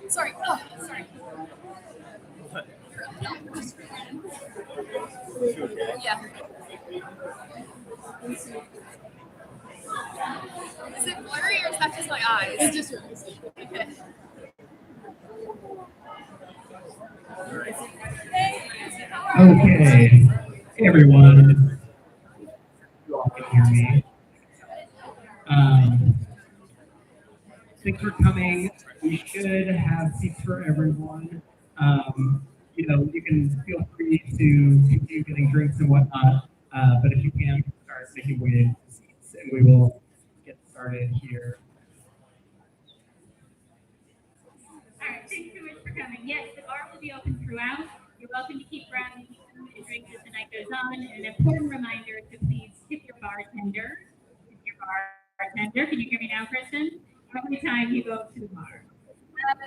Sorry. Oh, sorry. Yeah. Is it blurry or is that just my eyes? It's just your eyes. Okay. Okay, hey everyone, you all can hear me. Um, Thanks for coming. We should have seats for everyone. You can feel free to continue getting drinks and whatnot, but if you can, start making way to seats, and we will get started here. All right, thanks so much for coming. Yes, the bar will be open throughout. You're welcome to keep grabbing food and drinks as the night goes on. And an important reminder to please tip your bartender. Tip your bartender. Can you hear me now, Kristen? Every time you go to the bar.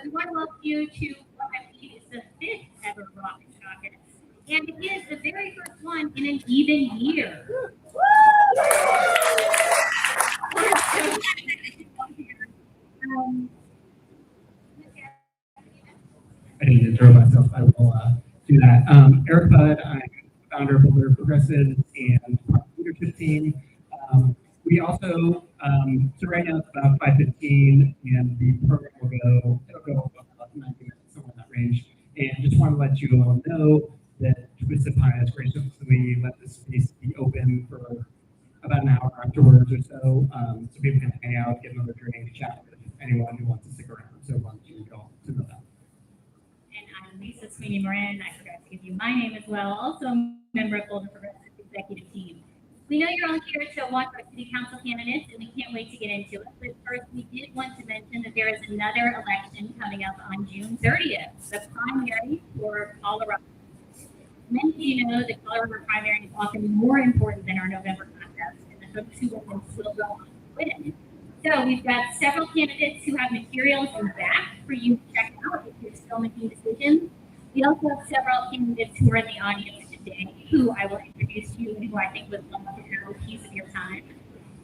We want to welcome you to what I believe is the 5th ever Raucous Caucus. And it is the very first one in an even year. I need to throw myself. I will do that. Eric Budd, I'm founder of Boulder Progressives and leadership team. We also, so right now it's about 5:15, and the program will go about 90 minutes, somewhere in that range. And just want to let you all know that Twisted Pine has graciously let this space be open for about an hour afterwards or so, so people can hang out, get another drink, chat with anyone who wants to stick around. So I want you all to know that. And I'm Lisa Sweeney Moran. I forgot to give you my name as well. Also a member of Boulder Progressives executive team. We know you're all here to watch our city council candidates, and we can't wait to get into it. But first, we did want to mention that there is another election coming up on June 30th, the primary for Colorado. Many of you know the Colorado primary is often more important than our November contest, and the folks who win will go on to win. So we've got several candidates who have materials in the back for you to check out if you're still making decisions. We also have several candidates who are in the audience today who I will introduce to you and who I think would love to have a piece of your time.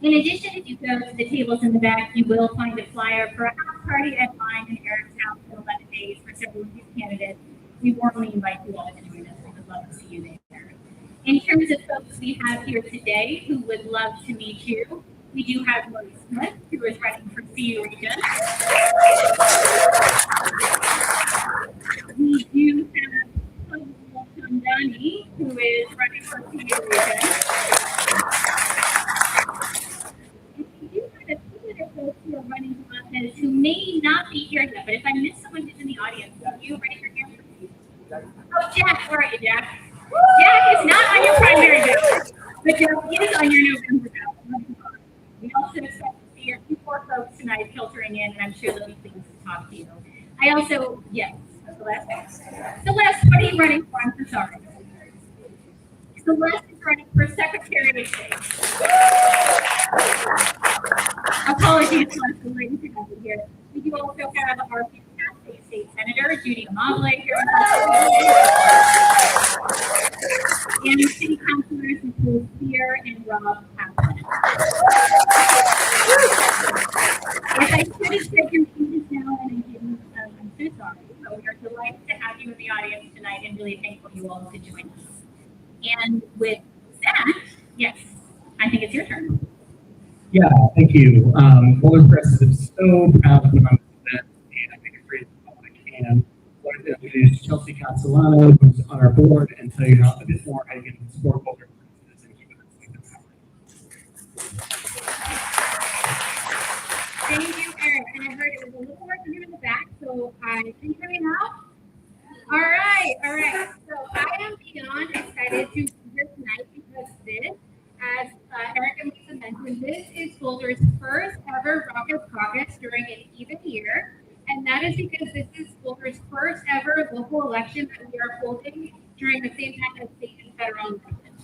In addition, if you go to the tables in the back, you will find a flyer for a house party at mine and Eric's house in 11 days for several of these candidates. We warmly invite you all to join us. We would love to see you there. In terms of folks we have here today who would love to meet you, we do have Lori Smith, who is running for CU region. We do have Dani, who is running for CU region. And we do have a few other folks who are running for office who may not be here yet, but if I miss someone who's in the audience, will you raise your hand, please? Oh, Jack, where are you, Jack? Jack is not on your primary ballot, but Jack is on your November ballot. We also expect to see a few more folks tonight filtering in, and I'm sure they'll be pleased to talk to you. I also, yes, Celeste, what are you running for? I'm so sorry. Celeste is running for Secretary of State. Apologies, Celeste, for waiting to have you here. We do also have our fantastic state senator, Judy Amavle, here. And city councilors Nicole Spear and Rob Kaplan. If I could have taken pieces now and I didn't, I'm so sorry. But we are delighted to have you in the audience tonight and really thankful you all could join us. And with that, yes, I think it's your turn. Yeah, thank you. Boulder Progressives is so proud to put on this event, and I think it's great as I can. I wanted to introduce Chelsea Castellano, who's on our board, and tell you a bit more how you can support Boulder Progressives and keep it moving forward. Thank you, Eric. And I heard it was a little more here in the back, so can you hear me now? All right. So I am beyond excited to be here tonight because this, as Eric and Lisa mentioned, this is Boulder's first ever Raucous Caucus during an even year. And that is because this is Boulder's first ever local election that we are holding during the same time as state and federal elections.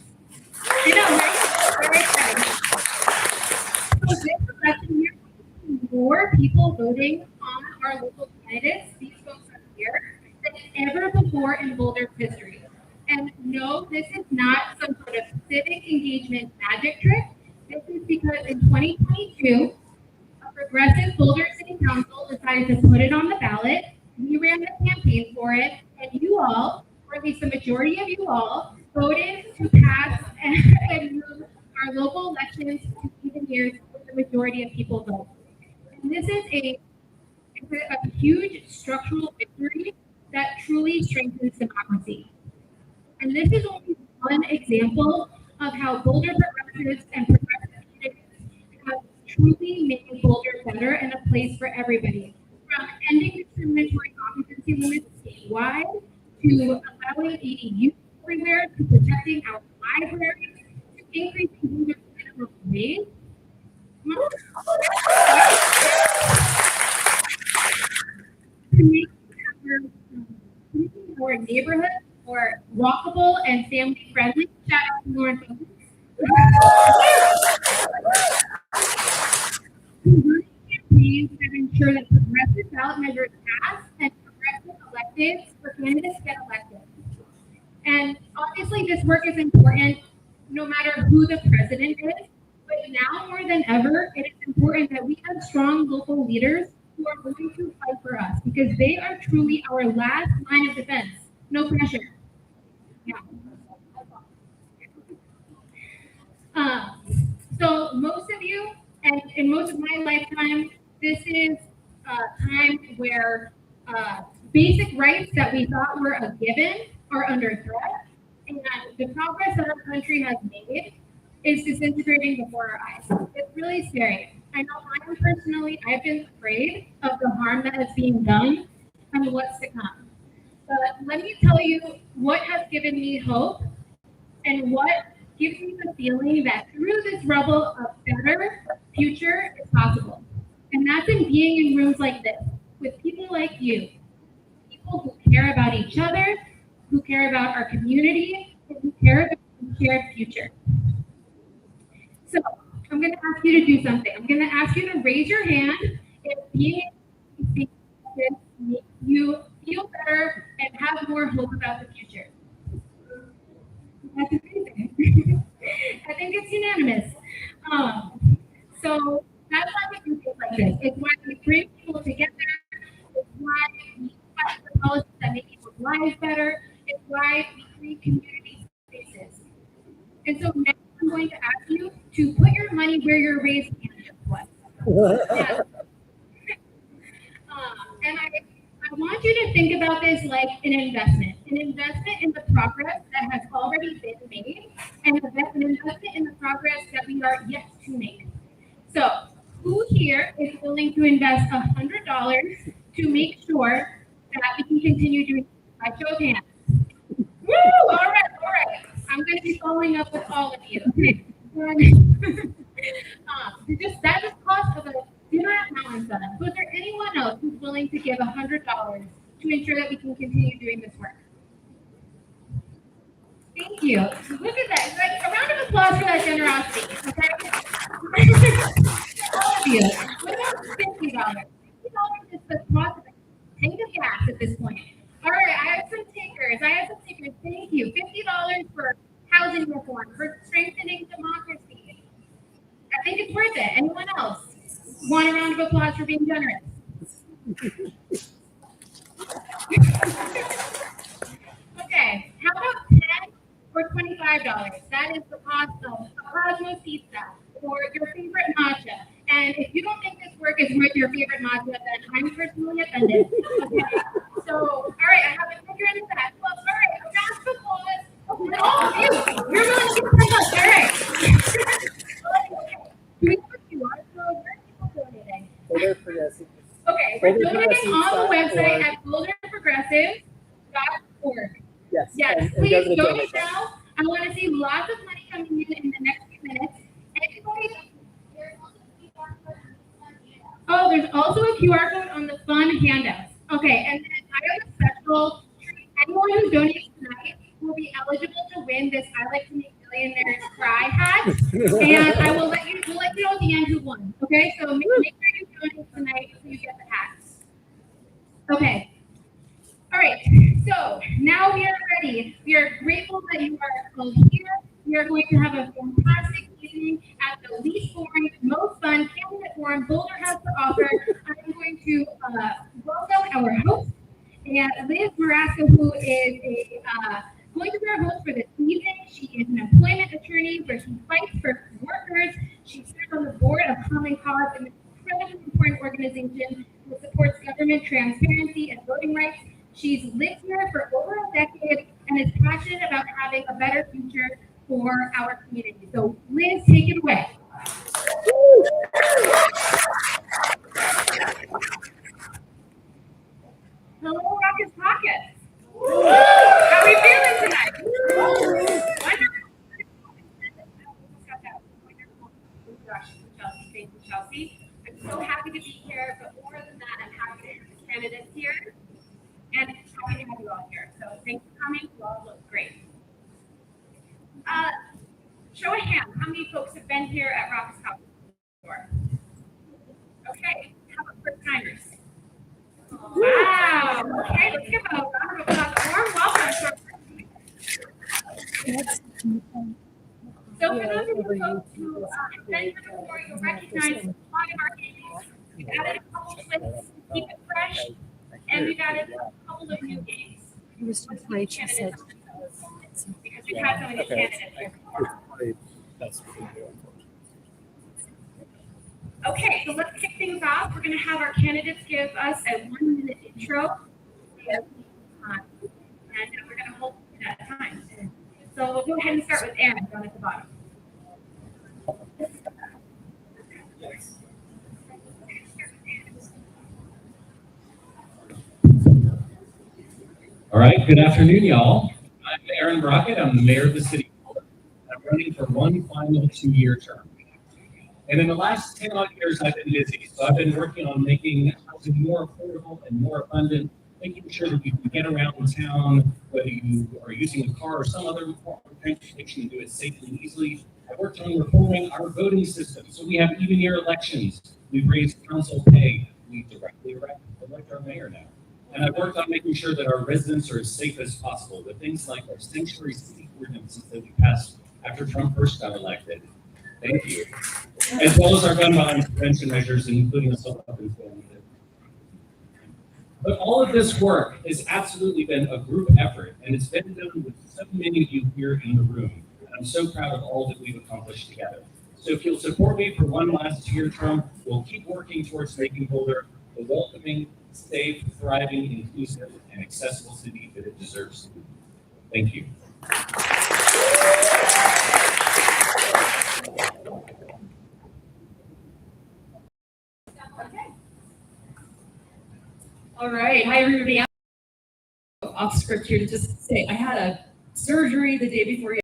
I know, right? Very exciting. So this election year, more people voting on our local candidates, these folks are here, than ever before in Boulder's history. And no, this is not some sort of civic engagement magic trick. This is because in 2022, a progressive Boulder City Council decided to put it on the ballot. We ran the campaign for it, and you all, or at least the majority of you all, voted to pass and move our local elections to even years where the majority of people vote. And this is a huge structural victory that truly strengthens democracy. And this is only one example of how Boulder Progressives and progressive candidates have truly made Boulder better and a place for everybody. From ending discriminatory occupancy limits statewide, to allowing ADU everywhere, to protecting our libraries, to increasing Boulder's minimum wage. To make our neighborhood more walkable and family friendly. Shout out to Lauren Focus. Campaigns that ensure that progressive ballot measures pass and progressive electives for candidates get elected. And obviously, this work is important no matter who the president is. But now more than ever, it is important that we have strong local leaders who are willing to fight for us because they are truly our last line of defense. No pressure. Yeah. So most of you, and in most of my lifetime, this is a time where basic rights that we thought were a given are under threat, and the progress that our country has made is disintegrating before our eyes. It's really scary. I know I've been afraid of the harm that is being done and what's to come. But let me tell you what has given me hope and what gives me the feeling that through this rubble, a better future is possible. And that's in being in rooms like this, with people like you, people who care about each other, who care about our community, and who care about the shared future. So I'm going to ask you to do something. I'm going to ask you to raise your hand if being in this makes you feel better and have more hope about the future. That's amazing. I think it's unanimous. So that's why we do things like this. It's why we bring people together. It's why we fight for policies that make people's lives better. It's why we create community spaces. And so now I'm going to ask you to put your money where your raised hand was. Yeah. And I want you to think about this like an investment in the progress that has already been made, and an investment in the progress that we are yet to make. So, who here is willing to invest $100 to make sure that we can continue doing by show of hands? Woo! All right. I'm going to be following up with all of you. Okay. That is the cost of a dinner at Mountain Sun. So is there anyone else who's willing to give $100 to ensure that we can continue doing this work? Thank you. Look at that. Like, a round of applause for that generosity. Okay. All of you. What about $50? $50 is the cost of a tank of gas at this point. All right, I have some takers. Thank you. $50 for housing reform, for strengthening democracy. I think it's worth it. Anyone else want a round of applause for being generous? Okay, how about $10 or $25? That is the cost of a Cosmos pizza or your favorite matcha. And if you don't think this work is worth your favorite matcha, then I'm personally offended. Okay. So, all right, I have a figure in the back. Well, all right, a round of applause. Oh, you. You're willing to give us all right. Do we have a QR code? Where are people donating? Boulder Progressives. Okay, we're donating on the website at boulderprogressives.org. Yes. Yes, and please donate now. I want to see lots of money coming in the next few minutes. Anybody? Oh, there's also a QR code on the fun handouts. Okay, and then I have a special treat. Anyone who donates tonight will be eligible to win this I Like to Make Millionaires Cry hat. And we'll let you know at the end who won. Okay, so make sure you donate tonight so you get the hats. Okay. All right, so now we are ready. We are grateful that you are all here. We are going to have a fantastic evening at the least boring, most fun candidate forum Boulder has to offer. I'm going to welcome our host, And Liz Marasco, who is going to be our host for this evening. She is an employment attorney where she fights for workers. She serves on the board of Common Cause, an incredibly important organization that supports government transparency and voting rights. She's lived here for over a decade and is passionate about having a better future for our community. So Liz, take it away. Hello, Raucous Caucus. How are we feeling tonight? Wonderful. Thank you, Chelsea. I'm so happy to be here, but more than that, I'm happy to have the candidates here and happy to have you all here. So thanks for coming. You all look great. Show of hands, how many folks have been here at Raucous Caucus before? Okay, how about first timers? Wow. Okay, let's give a round of applause. A warm welcome to our So for those of you folks who have been here before, you'll recognize a lot of our games. We've added a couple twists to keep it fresh, and we've added a couple of new games. He was too afraid, she said. Because we've had so many candidates here before. That's what we do. Okay, so let's kick things off. We're going to have our candidates give us a 1-minute intro. And we're going to hold that time. So we'll go ahead and start with Aaron down at the bottom. All right, good afternoon, y'all. I'm Aaron Brockett. I'm the mayor of the city of Boulder. I'm running for one final 2-year term. And in the last 10 odd years, I've been busy. So I've been working on making housing more affordable and more abundant, making sure that you can get around town, whether you are using a car or some other form of transportation, and do it safely and easily. I worked on reforming our voting system so we have even year elections. We've raised council pay. We directly elect our mayor now. And I've worked on making sure that our residents are as safe as possible with things like our sanctuary city ordinances that we passed after Trump first got elected. Thank you. As well as our gun violence prevention measures, including assault weapons ban. But all of this work has absolutely been a group effort, and it's been done with so many of you here in the room. And I'm so proud of all that we've accomplished together. So if you'll support me for one last 2-year term, we'll keep working towards making Boulder a welcoming, safe, thriving, inclusive, and accessible city that it deserves to be. Thank you. All right, hi everybody. I'm off script here to just say I had a surgery the day before. A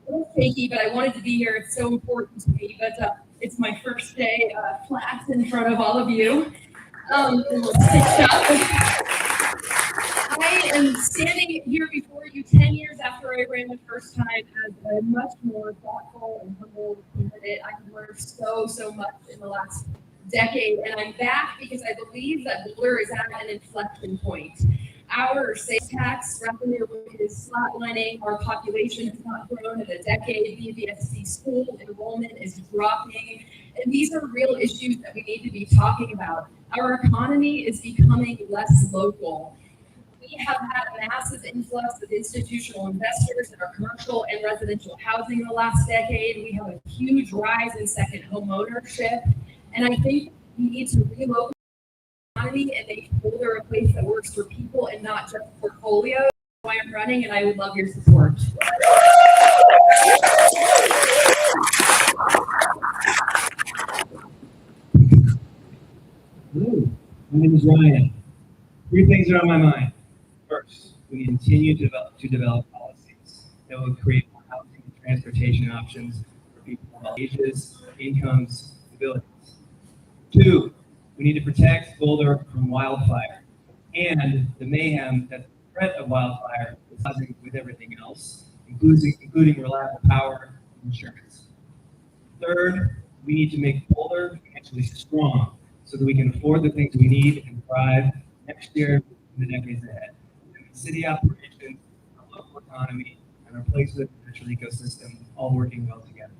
little shaky, but I wanted to be here. It's so important to me. But it's my first day flat in front of all of you. I am standing here before you 10 years after I ran the first time as a much more thoughtful and humble candidate. I've learned so much in the last decade, and I'm back because I believe that Boulder is at an inflection point. Our sales tax revenue is flatlining, our population has not grown in a decade, BVSC school enrollment is dropping, and these are real issues that we need to be talking about. Our economy is becoming less local. We have had a massive influx of institutional investors in our commercial and residential housing in the last decade. We have a huge rise in second home ownership. And I think we need to relocate the economy and make Boulder a place that works for people and not just portfolios. That's why I'm running, and I would love your support. Hello, my name is Ryan. 3 things are on my mind. First, we continue to develop policies that will create more housing and transportation options for people of all ages, incomes, and abilities. 2, we need to protect Boulder from wildfire and the mayhem that the threat of wildfire is causing with everything else, including reliable power and insurance. 3rd, we need to make Boulder financially strong so that we can afford the things we need and thrive next year and the decades ahead. And city operations, our local economy, and our place with the natural ecosystem all working well together.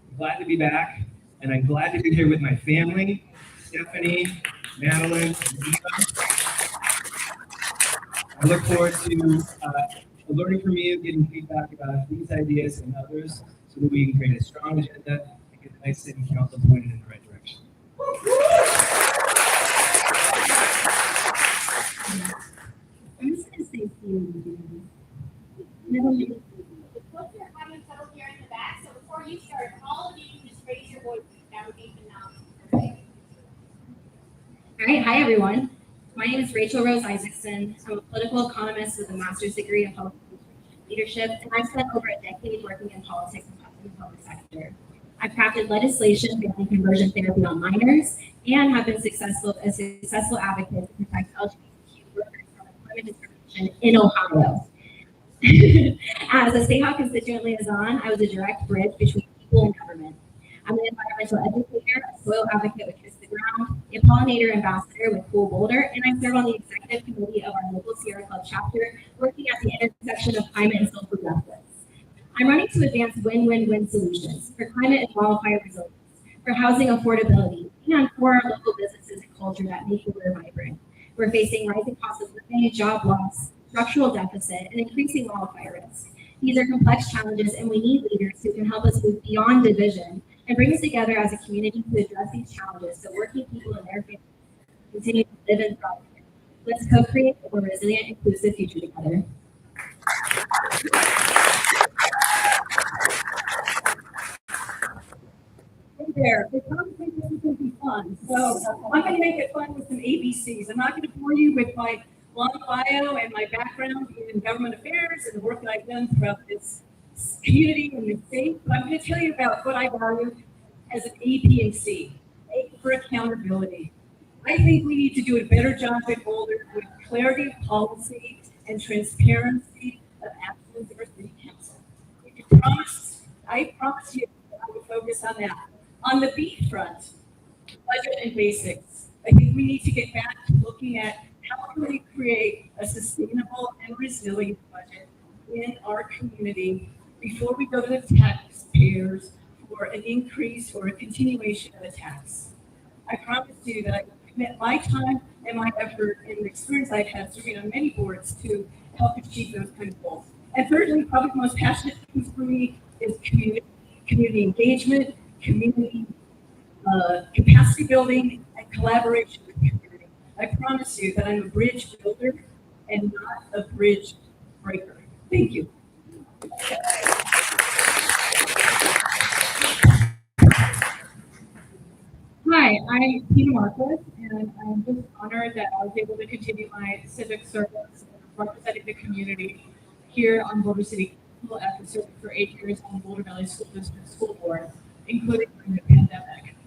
I'm glad to be back, and I'm glad to be here with my family, Stephanie, Madeline, and Eva. I look forward to learning from you, getting feedback about these ideas and others so that we can create a strong agenda and get the next city council pointed in the right direction. I'm just gonna say few. The folks are having settled here in the back, so before you start, all of you can just raise your voice. That would be phenomenal. All right, hi everyone. My name is Rachel Rose Isaacson. I'm a political economist with a master's degree in public leadership, and I've spent over a decade working in politics and the public sector. I've crafted legislation banning conversion therapy on minors and have been a successful advocate to protect LGBTQ workers from employment discrimination in Ohio. As a state house constituent liaison, I was a direct bridge between people and government. I'm an environmental educator, a soil advocate with Twisted Pine, a pollinator ambassador with Cool Boulder, and I serve on the executive committee of our local Sierra Club chapter, working at the intersection of climate and social justice. I'm running to advance win-win-win solutions for climate and wildfire resilience, for housing affordability, and for our local businesses and culture that make Boulder vibrant. We're facing rising costs of living, job loss, structural deficit, and increasing wildfire risk. These are complex challenges, and we need leaders who can help us move beyond division and bring us together as a community to address these challenges so working people and their families continue to live and thrive. Let's co-create a more resilient, inclusive future together. Hey there, the conversation is going to be fun. So I'm going to make it fun with some ABCs. I'm not going to bore you with my long bio and my background in government affairs and the work that I've done throughout this community and the state, but I'm going to tell you about what I value as an A, B, and C. A for accountability. I think we need to do a better job at Boulder with clarity of policy and transparency of actions of our city council. I promise you I will focus on that. On the B front, budget and basics. I think we need to get back to looking at how can we create a sustainable and resilient budget in our community before we go to the taxpayers for an increase or a continuation of a tax. I promise you that I will commit my time and my effort and the experience I've had serving on many boards to help achieve those kind of goals. And thirdly, probably the most passionate piece for me is community engagement, community capacity building, and collaboration with the community. I promise you that I'm a bridge builder and not a bridge breaker. Thank you. Hi, I'm Tina Marcos, and I'm just honored that I was able to continue my civic service representing the community here on Boulder City Council after serving for 8 years on the Boulder Valley School District School Board, including during the pandemic.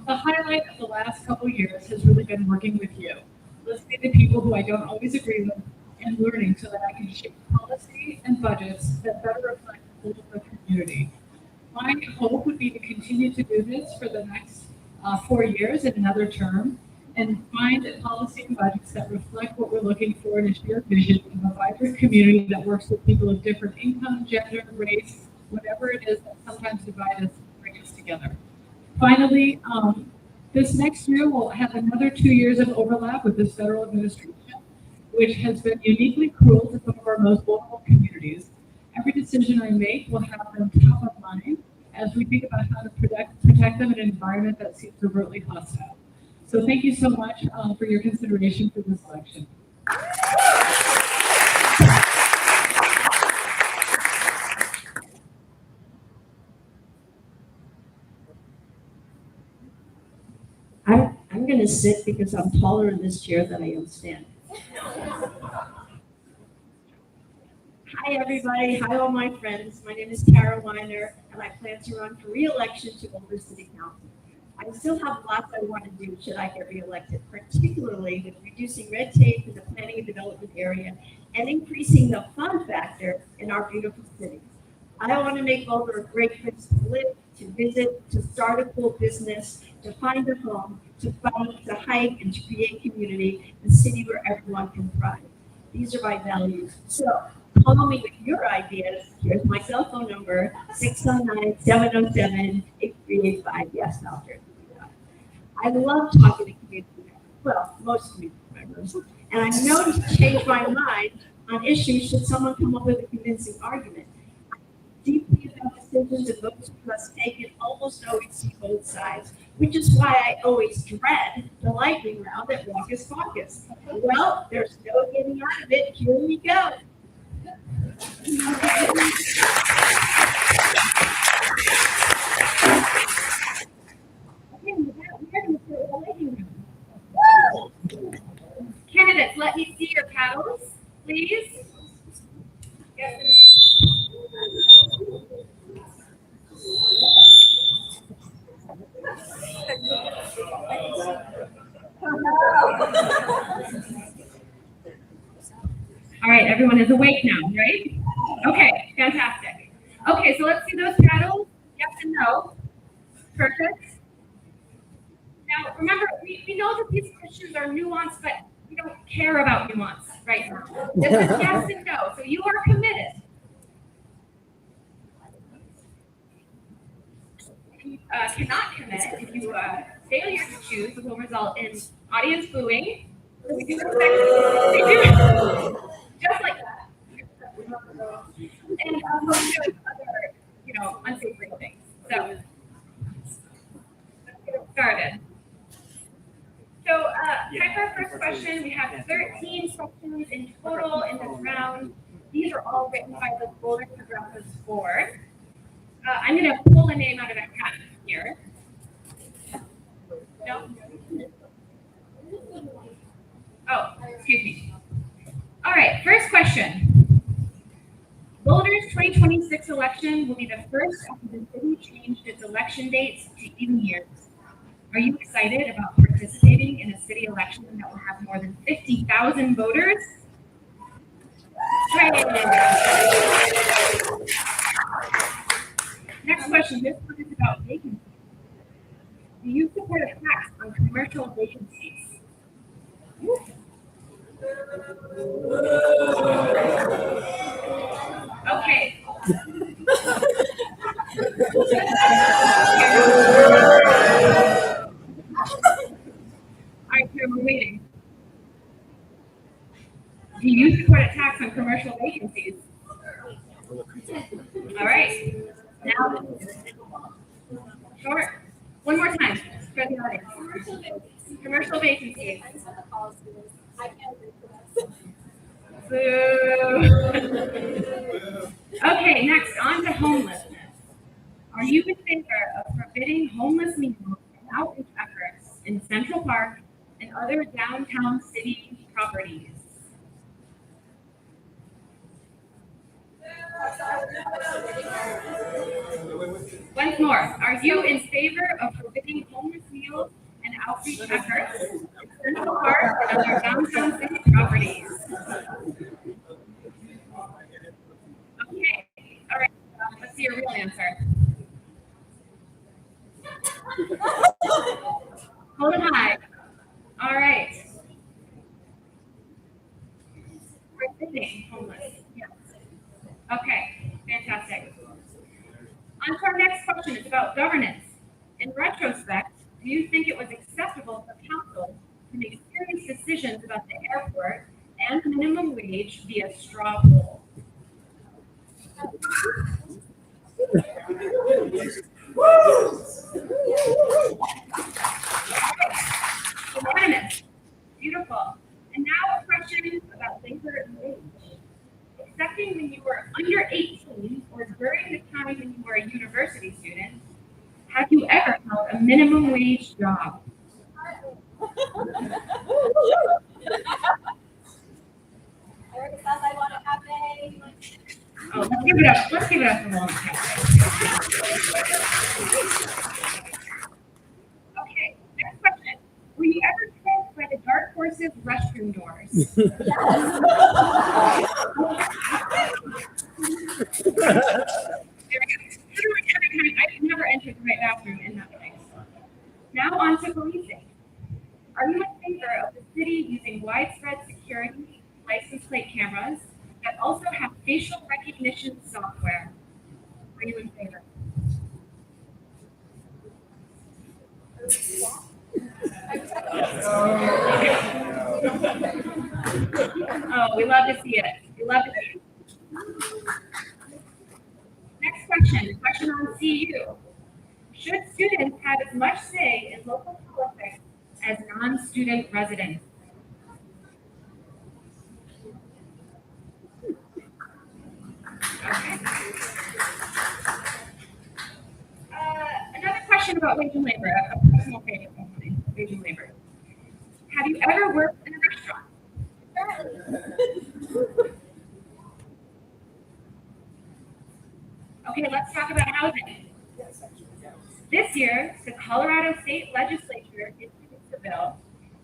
The highlight of the last couple of years has really been working with you, listening to people who I don't always agree with, and learning so that I can shape policy and budgets that better reflect the Boulder community. My hope would be to continue to do this for the next 4 years in another term, and find policy and budgets that reflect what we're looking for in a shared vision of a vibrant community that works with people of different income, gender, race, whatever it is that sometimes divide us and bring us together. Finally, this next year we'll have another 2 years of overlap with this federal administration, which has been uniquely cruel to some of our most vulnerable communities. Every decision I make will have them top of mind as we think about how to protect them in an environment that seems overtly hostile. So thank you so much for your consideration for this election. I'm going to sit because I'm taller in this chair than I am standing. Hi, everybody. Hi, all my friends. My name is Tara Weiner, and I plan to run for re-election to Boulder City Council. I still have lots I want to do should I get reelected, particularly with reducing red tape in the planning and development area and increasing the fun factor in our beautiful city. I want to make Boulder a great place to live, to visit, to start a cool business, to find a home, to fight, to hike, and to create community, a city where everyone can thrive. These are my values. So call me with your ideas. Here's my cell phone number, 609-707-8385. Yes, I'll hear you. I love talking to community members. Well, most community members. And I'm known to change my mind on issues should someone come up with a convincing argument. Deeply about decisions and votes we must take and almost always see both sides, which is why I always dread the lightning round at Raucous Caucus. Well, there's no getting out of it. Here we go. Candidates, let me see your paddles, please. All right, everyone is awake now, right? Okay, fantastic. Okay, so let's see those paddles. Yes and no. Perfect. Now, remember, we know that these questions are nuanced, but we don't care about nuance right now. This is yes and no, so you are committed. If you cannot commit, if you failure to choose, it will result in audience booing. So we do just like that. And other, unsavory things. So let's get started. So, time for our first question. We have 13 questions in total in this round. These are all written by the Boulder Progressives board. I'm going to pull a name out of a hat here. No? Oh, excuse me. All right, first question. Boulder's 2026 election will be the first after the city changed its election dates to even years. Are you excited about participating in a city election that will have more than 50,000 voters? Great. Next question. This one is about vacancies. Do you support a tax on commercial vacancies? Okay. All right, we're waiting. Do you support a tax on commercial vacancies? All right. Now, short. One more time for the audience. Commercial vacancies. Boo. Okay, next, on to homelessness. Are you in favor of forbidding homeless meals and outreach efforts in Central Park and other downtown city properties? Once more, are you in favor of forbidding homeless meals and outreach efforts in Central Park and other downtown city properties? Okay, all right, let's see your real answer. Hold it high. All right. Forbidding homeless. Yes. Okay, fantastic. On to our next question. It's about governance. In retrospect, do you think it was acceptable for council to make serious decisions about the airport and minimum wage via straw poll? Unanimous. Beautiful. And now a question about labor and wage. Excepting when you were under 18 or during the time when you were a university student, have you ever held a minimum wage job? Oh, let's give it up. Let's give it up for one. Okay, next question. Were you ever tricked by the dark horse's restroom doors? I've never entered the right bathroom in that place. Now on to policing. Are you in favor of the city using widespread security license plate cameras that also have facial recognition software? Are you in favor? Oh, we love to see it. We love to see it. Next question, question on CU. Should students have as much say in local politics as non-student residents? Okay. Another question about wage and labor, a personal favorite of mine, wage and labor. Have you ever worked in a restaurant? Okay, let's talk about housing. This year, the Colorado State Legislature introduced a bill,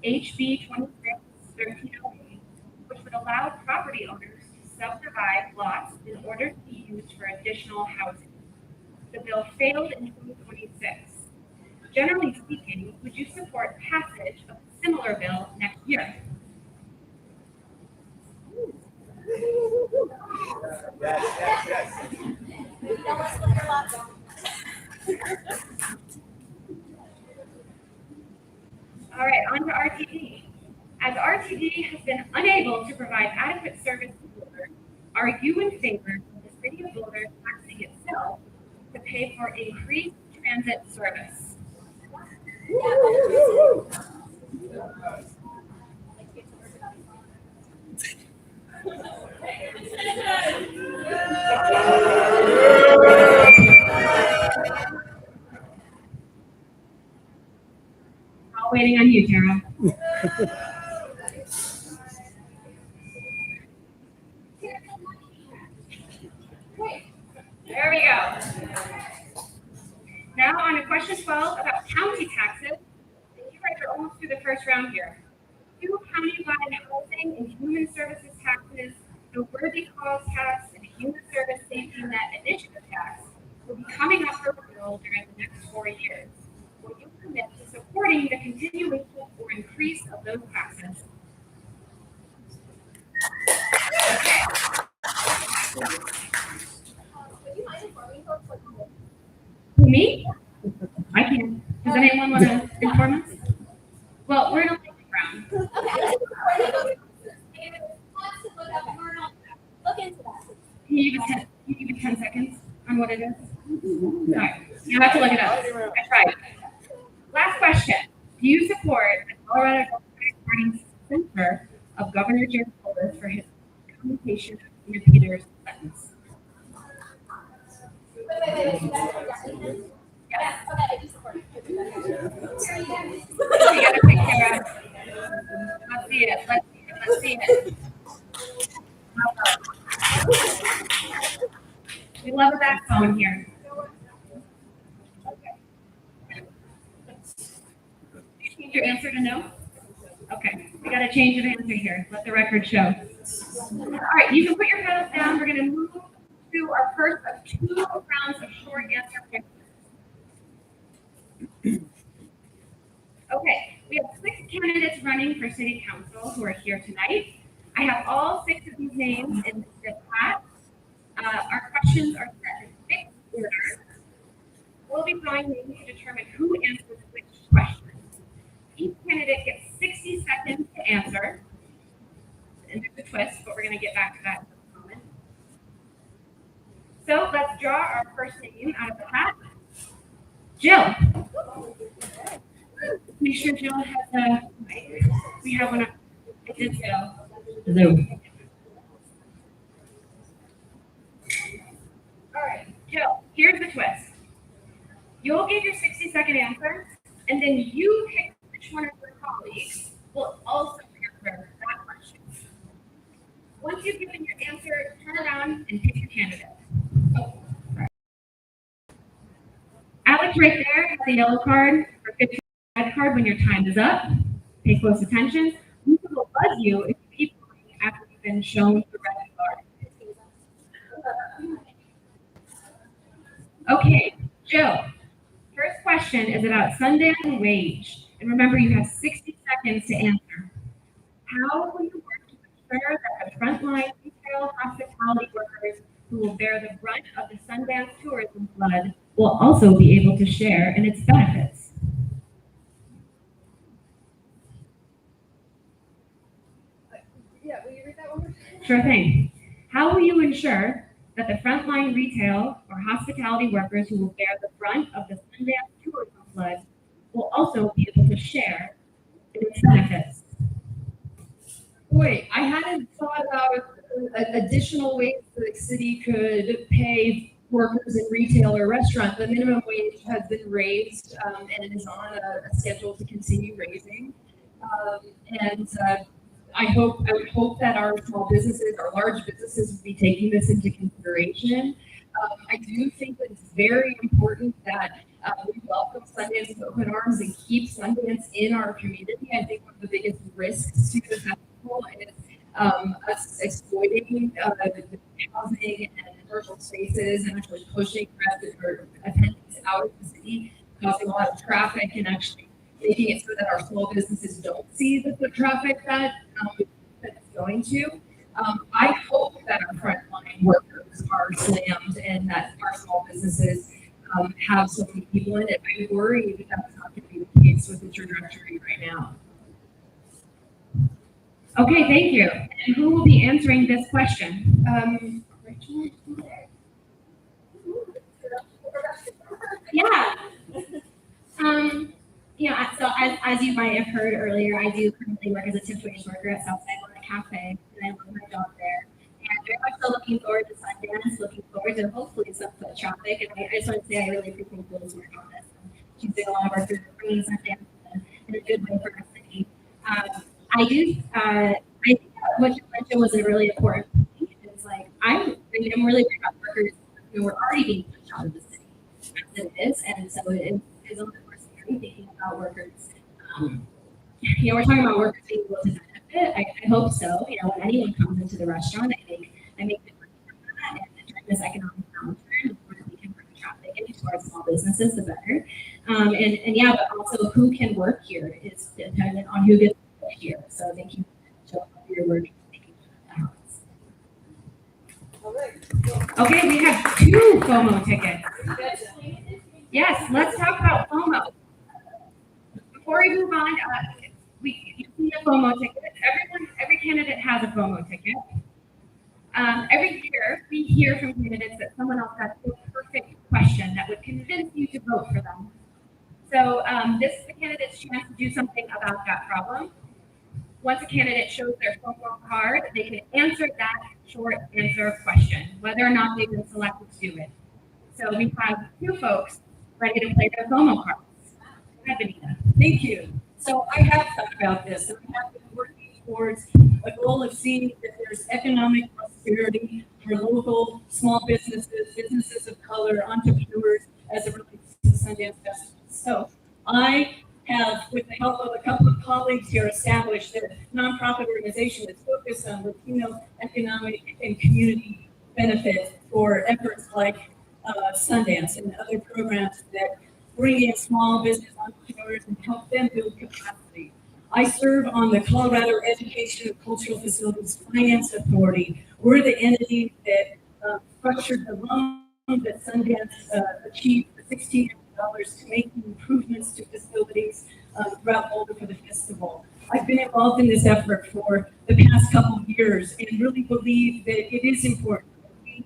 HB 26-1308, which would allow property owners to subdivide lots in order to be used for additional housing. The bill failed in 2026. Generally speaking, would you support passage of a similar bill next year? All right, on to RTD. As RTD has been unable to provide adequate service to Boulder, are you in favor of the city of Boulder taxing itself to pay for increased transit service? All waiting on you, Tara. There we go. Now on to question 12 about county taxes. You guys are almost through the first round here. Two county-wide housing and human services taxes, the Worthy Cause tax, and Human Service Safety Net Initiative tax will be coming up for renewal during the next 4 years. Will you commit to supporting the continuation or increase of those taxes? Me? I can. Does anyone want to inform us? Well, we're in a lightning round. Okay. Look into that. Can you give me 10 seconds on what it is? All right. You have to look it up. I tried. Last question. Do you support the Colorado Democratic Party's censure of Governor Jim Fuller for his commutation of Senior Peter's sentence? Wait. Yes. Okay, I do support it. You gotta take care of. Let's see it. Let's see it. We love a backbone here. Okay. Change your answer to no? Okay, we gotta change your answer here. Let the record show. All right, you can put your pedals down. We're gonna move to our first of 2 rounds of short answer questions. Okay, we have 6 candidates running for city council who are here tonight. I have all 6 of these names in this hat. Our questions are set in fixed order. We'll be drawing names to determine who answers which question. Each candidate gets 60 seconds to answer. And there's a twist, but we're going to get back to that in a moment. So let's draw our first name out of the hat. Jill. Make sure Jill has a mic. We have one. I did so. Hello. All right, Jill, here's the twist. You'll give your 60-second answer, and then you pick which one of your colleagues will also answer that question. Once you've given your answer, turn around and pick your candidate. Oh, sorry. Alex right there has a yellow card or 15 red card when your time is up. Pay close attention. We will buzz you if you keep going after you've been shown the red card. Okay, Jill. First question is about Sundance wage. And remember, you have 60 seconds to answer. How will you work to ensure that the frontline retail hospitality workers who will bear the brunt of the Sundance tourism flood will also be able to share in its benefits? Sure thing. How will you ensure that the frontline retail or hospitality workers who will bear the brunt of the Sundance tourism flood will also be able to share in its benefits? Boy, I hadn't thought about additional ways the city could pay workers in retail or restaurant. The minimum wage has been raised and it is on a schedule to continue raising. And I would hope that our small businesses, our large businesses, would be taking this into consideration. I do think that it's very important that we welcome Sundance with open arms and keep Sundance in our community. I think one of the biggest risks to the festival is us exploiting the housing and commercial spaces and actually pushing residents or attendants out of the city, causing a lot of traffic and actually making it so that our small businesses don't see the foot traffic that it's going to. I hope that our frontline workers are slammed and that our small businesses have so many people in it. I worry that that's not going to be the case with the trajectory right now. Okay, thank you. And who will be answering this question? Rachel? Yeah. So as you might have heard earlier, I do currently work as a tip wage worker at Southside Boulder Cafe, and I love my job there. And very much so looking forward to Sundance, looking forward to hopefully some foot traffic. And I just want to say I really appreciate Bill's work on this. She's doing a lot of work for bringing Sundance in a good way for our city. I think what you mentioned was a really important point. It's like I'm really worried about workers who are already being pushed out of the city as it is, and so it is a little bit more scary thinking about workers. We're talking about workers being able to benefit. I hope so. When anyone comes into the restaurant, I make it work for that. And during this economic downturn, the more we can bring traffic into our small businesses, the better. But also who can work here is dependent on who gets here. So thank you for your work. Okay, we have 2 FOMO tickets. Yes, let's talk about FOMO. Before we move on, you see a FOMO ticket. Every candidate has a FOMO ticket. Every year, we hear from candidates that someone else has the perfect question that would convince you to vote for them. So this is the candidate's chance to do something about that problem. Once a candidate shows their FOMO card, they can answer that short answer question, whether or not they've been selected to do it. So we have 2 folks ready to play their FOMO cards. Go ahead, Benita. Thank you. So I have thought about this, and I have been working towards a goal of seeing that there's economic prosperity for local small businesses, businesses of color, entrepreneurs, as it relates to the Sundance Festival. So I have, with the help of a couple of colleagues here, established a nonprofit organization that's focused on Latino economic and community benefit for efforts like Sundance and other programs that bring in small business entrepreneurs and help them build capacity. I serve on the Colorado Education and Cultural Facilities Finance Authority. We're the entity that structured the loan that Sundance achieved for $16 million to make improvements to facilities throughout Boulder for the festival. I've been involved in this effort for the past couple of years and really believe that it is important that we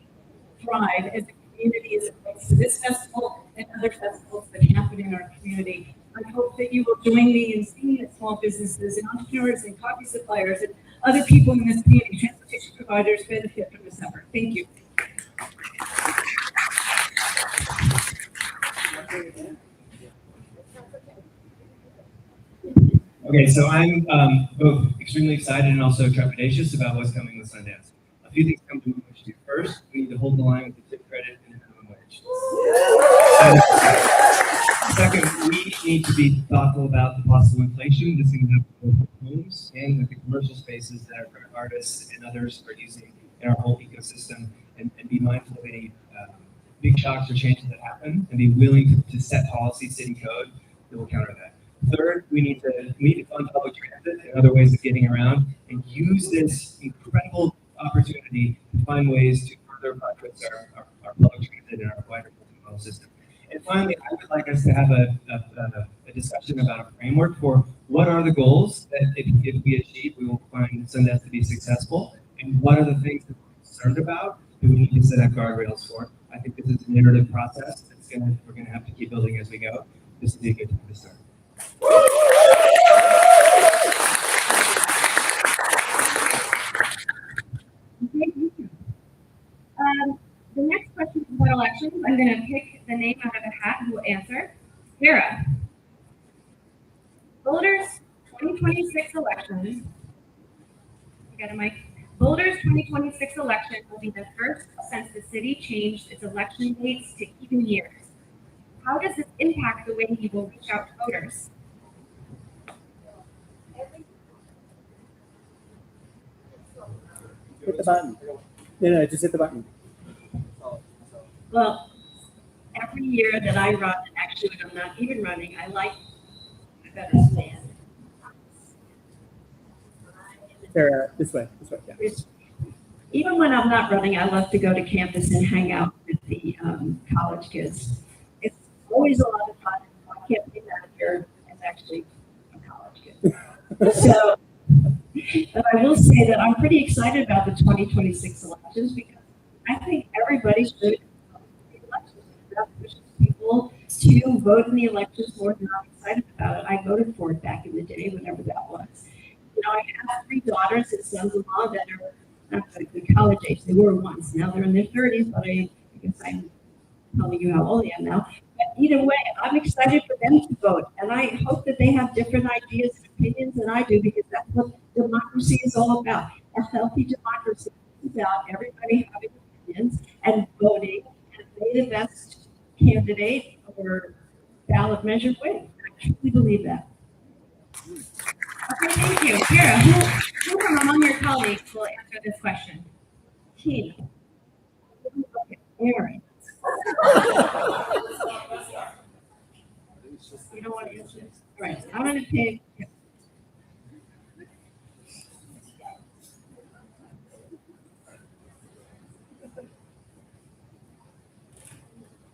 thrive as a community as it relates to this festival and other festivals that happen in our community. I hope that you will join me in seeing that small businesses and entrepreneurs and coffee suppliers and other people in this community, transportation providers, benefit from this effort. Thank you. Okay, so I'm both extremely excited and also trepidatious about what's coming with Sundance. A few things come to mind. First, we need to hold the line with the tip credit and the minimum wage. Second, we need to be thoughtful about the possible inflation that's going to happen with homes and with the commercial spaces that our artists and others are using in our whole ecosystem, and be mindful of any big shocks or changes that happen, and be willing to set policy, city code that will counter that. Third, we need to fund public transit and other ways of getting around, and use this incredible opportunity to find ways to further buttress our public transit and our wider multimodal system. And finally, I would like us to have a discussion about a framework for what are the goals that if we achieve, we will find Sundance to be successful, and what are the things that we're concerned about that we need to set up guardrails for. I think this is an iterative process that's we're gonna have to keep building as we go. This would be a good time to start. Okay, thank you. The next question is about elections. I'm going to pick the name out of a hat who will answer. Tara. Boulder's 2026 election. I got a mic. Boulder's 2026 election will be the first since the city changed its election dates to even years. How does this impact the way you will reach out to voters? Hit the button. No, just hit the button. Well, every year that I run, actually when I'm not even running, I like to better stand. Sarah, this way, yeah. Even when I'm not running, I love to go to campus and hang out with the college kids. It's always a lot of fun. My campaign manager is actually a college kid. So, but I will say that I'm pretty excited about the 2026 elections because I think everybody should vote in the elections. That pushes people to vote in the elections more than I'm excited about it. I voted for it back in the day, whenever that was. You know, I have 3 daughters and sons-in-law that are not exactly college age. They were once. Now they're in their 30s, but I guess I'm telling you how old I am now. But either way, I'm excited for them to vote. And I hope that they have different ideas and opinions than I do because that's what democracy is all about. A healthy democracy is about everybody having opinions and voting and may the best candidate or ballot measure win. I truly believe that. Okay, thank you. Kara, who from among your colleagues will answer this question? Tina. Aaron. You don't want to answer this? All right, I'm going to pick.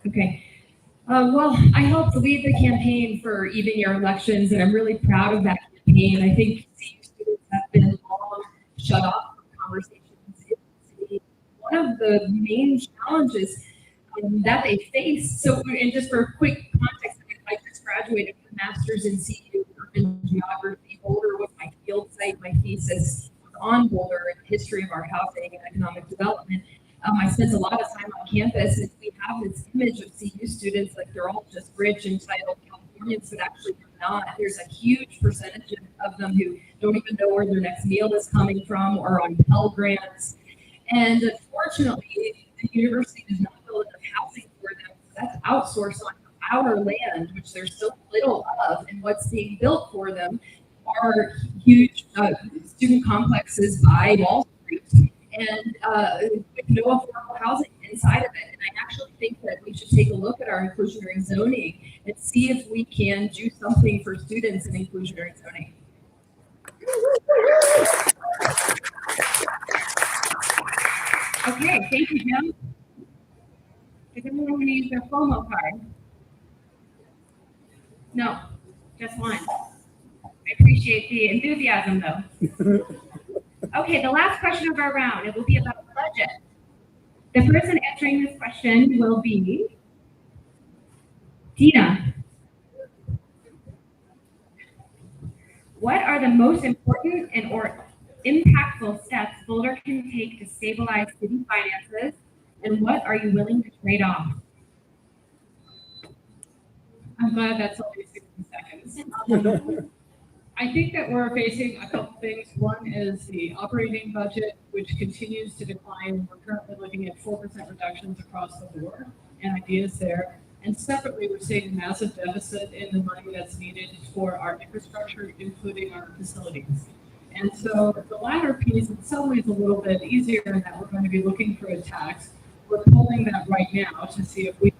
Okay. Well, I helped lead the campaign for Even Your Elections, and I'm really proud of that campaign. I think CU students have been long shut off from conversations in the city. One of the main challenges that they face, so, and just for quick context, I just graduated with a master's in CU urban geography. Boulder was my field site. My thesis was on Boulder and the history of our housing and economic development. I spent a lot of time on campus, and we have this image of CU students like they're all just rich, entitled Californians, but actually they're not. There's a huge percentage of them who don't even know where their next meal is coming from or on Pell Grants. And unfortunately, the university does not build enough housing for them. So that's outsourced on our land, which there's so little of, and what's being built for them are huge student complexes by Wall Street. And with no affordable housing inside of it. And I actually think that we should take a look at our inclusionary zoning and see if we can do something for students in inclusionary zoning. Okay, thank you, Jim. Is anyone going to use their FOMO card? No, just one. I appreciate the enthusiasm, though. Okay, the last question of our round, it will be about budget. The person answering this question will be Dina. What are the most important and or impactful steps Boulder can take to stabilize city finances, and what are you willing to trade off? I'm glad that's only 60 seconds. I think that we're facing a couple things. One is the operating budget, which continues to decline. We're currently looking at 4% reductions across the board and ideas there. And separately, we're seeing a massive deficit in the money that's needed for our infrastructure, including our facilities. And so the latter piece in some ways a little bit easier in that we're going to be looking for a tax. We're pulling that right now to see if we can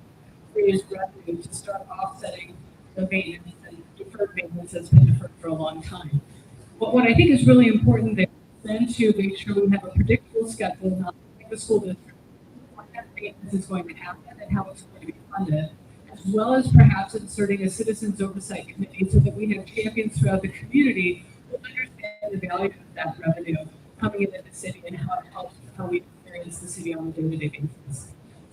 raise revenue to start offsetting the maintenance and deferred maintenance that's been deferred for a long time. But what I think is really important there then to make sure we have a predictable schedule, not like the school district, when that maintenance is going to happen and how it's going to be funded, as well as perhaps inserting a citizens oversight committee so that we have champions throughout the community who understand the value of that revenue. coming into the city and how it helps how we experience the city on a day-to-day basis.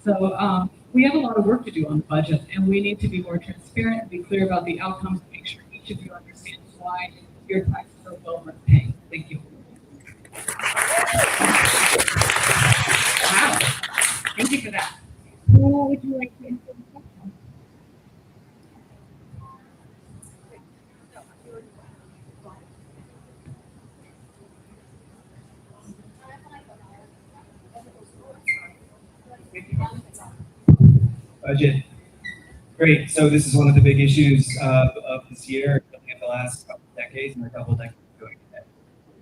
So we have a lot of work to do on the budget, and we need to be more transparent and be clear about the outcomes to make sure each of you understands why your taxes are well worth paying. Thank you. Wow. Thank you for that. Who would you like to answer the question? Budget. Great. So this is one of the big issues of this year, looking at the last couple of decades and a couple of decades going ahead.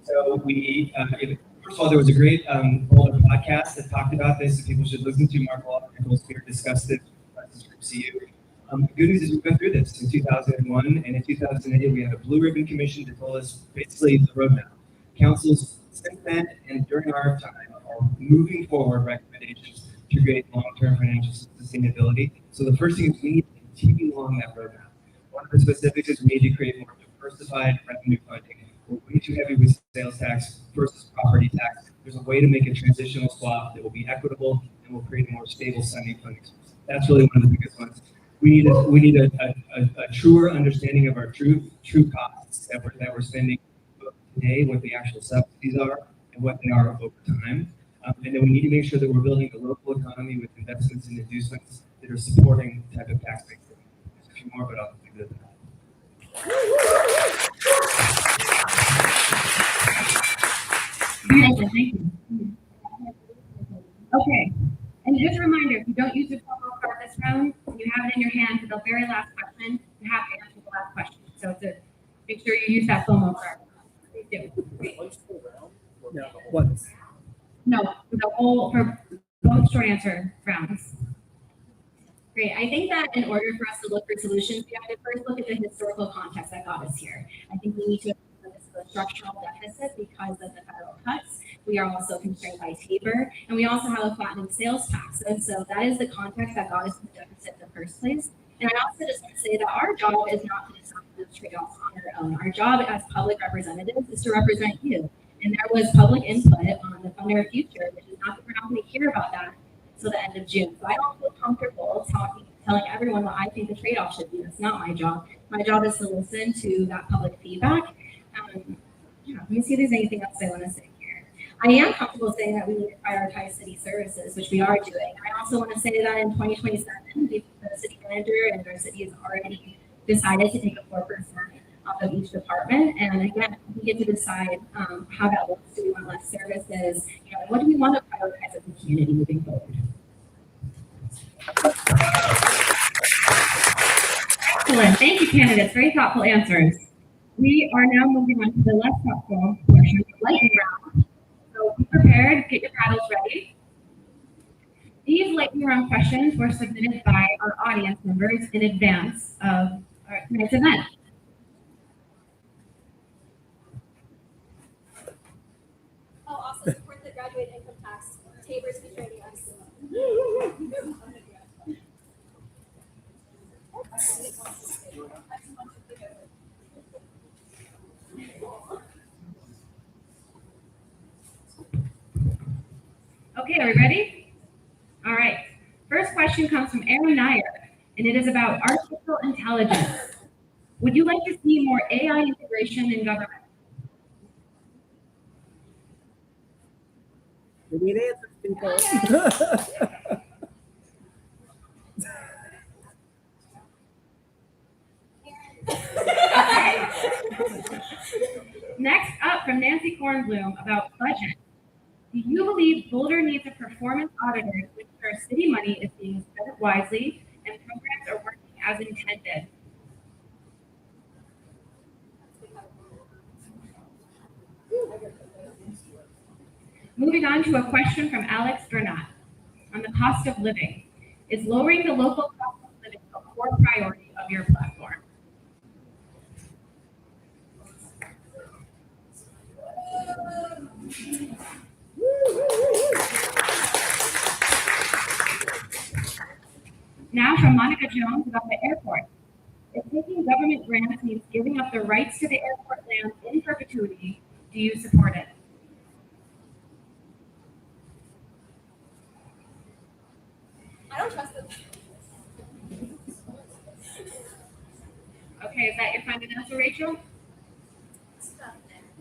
So first of all, there was a great Boulder podcast that talked about this that people should listen to. Mark Walker and Nicholas Spear discussed this with CU. The good news is we went through this in 2001, and in 2008 we had a blue ribbon commission that told us basically the roadmap. Councils since then and during our time are moving forward recommendations to create long-term financial sustainability. So the first thing is we need to continue along that roadmap. One of the specifics is we need to create more diversified revenue funding. We're way too heavy with sales tax versus property tax. There's a way to make a transitional swap that will be equitable and will create a more stable funding source. That's really one of the biggest ones. We need a truer understanding of our true costs that we're spending today, what the actual subsidies are, and what they are over time. And then we need to make sure that we're building a local economy with investments and inducements that are supporting the type of tax base. There's a few more, but I'll leave it at that. Thank you. Okay. And just a reminder, if you don't use the promo card this round, you have it in your hand for the very last question. You have to answer the last question. So make sure you use that promo card. Please do. No, once. No, for both short answer rounds. Great. I think that in order for us to look for solutions, we have to first look at the historical context that got us here. I think we need to address the structural deficit because of the federal cuts. We are also constrained by Tabor, and we also have a flattening sales tax. And so that is the context that got us to the deficit in the first place. And I also just want to say that our job is not to decide those trade-offs on our own. Our job as public representatives is to represent you. And there was public input on the Fund Our Future, which is not that we're not going to hear about that until the end of June. So I don't feel comfortable telling everyone what I think the trade-off should be. That's not my job. My job is to listen to that public feedback. Let me see if there's anything else I want to say here. I am comfortable saying that we need to prioritize city services, which we are doing. I also want to say that in 2027, the city manager and our city has already decided to take a 4% off of each department. And again, we get to decide how that looks. Do we want less services? What do we want to prioritize as a community moving forward? Excellent. Thank you, candidates. Very thoughtful answers. We are now moving on to the less thoughtful portion of the lightning round. So be prepared. Get your paddles ready. These lightning round questions were submitted by our audience members in advance of tonight's event. Oh, also support the graduate income tax. Tabor's security us. Okay, are we ready? All right. First question comes from Aaron Nair, and it is about artificial intelligence. Would you like to see more AI integration in government? We need answers, people. Next up from Nancy Kornblum about budget. Do you believe Boulder needs a performance auditor to ensure city money is being spent wisely and programs are working as intended? Moving on to a question from Alex Burnett on the cost of living. Is lowering the local cost of living a core priority of your platform? Now from Monica Jones about the airport. If taking government grants means giving up the rights to the airport land in perpetuity, do you support it? I don't trust them. Okay, is that your final answer, Rachel?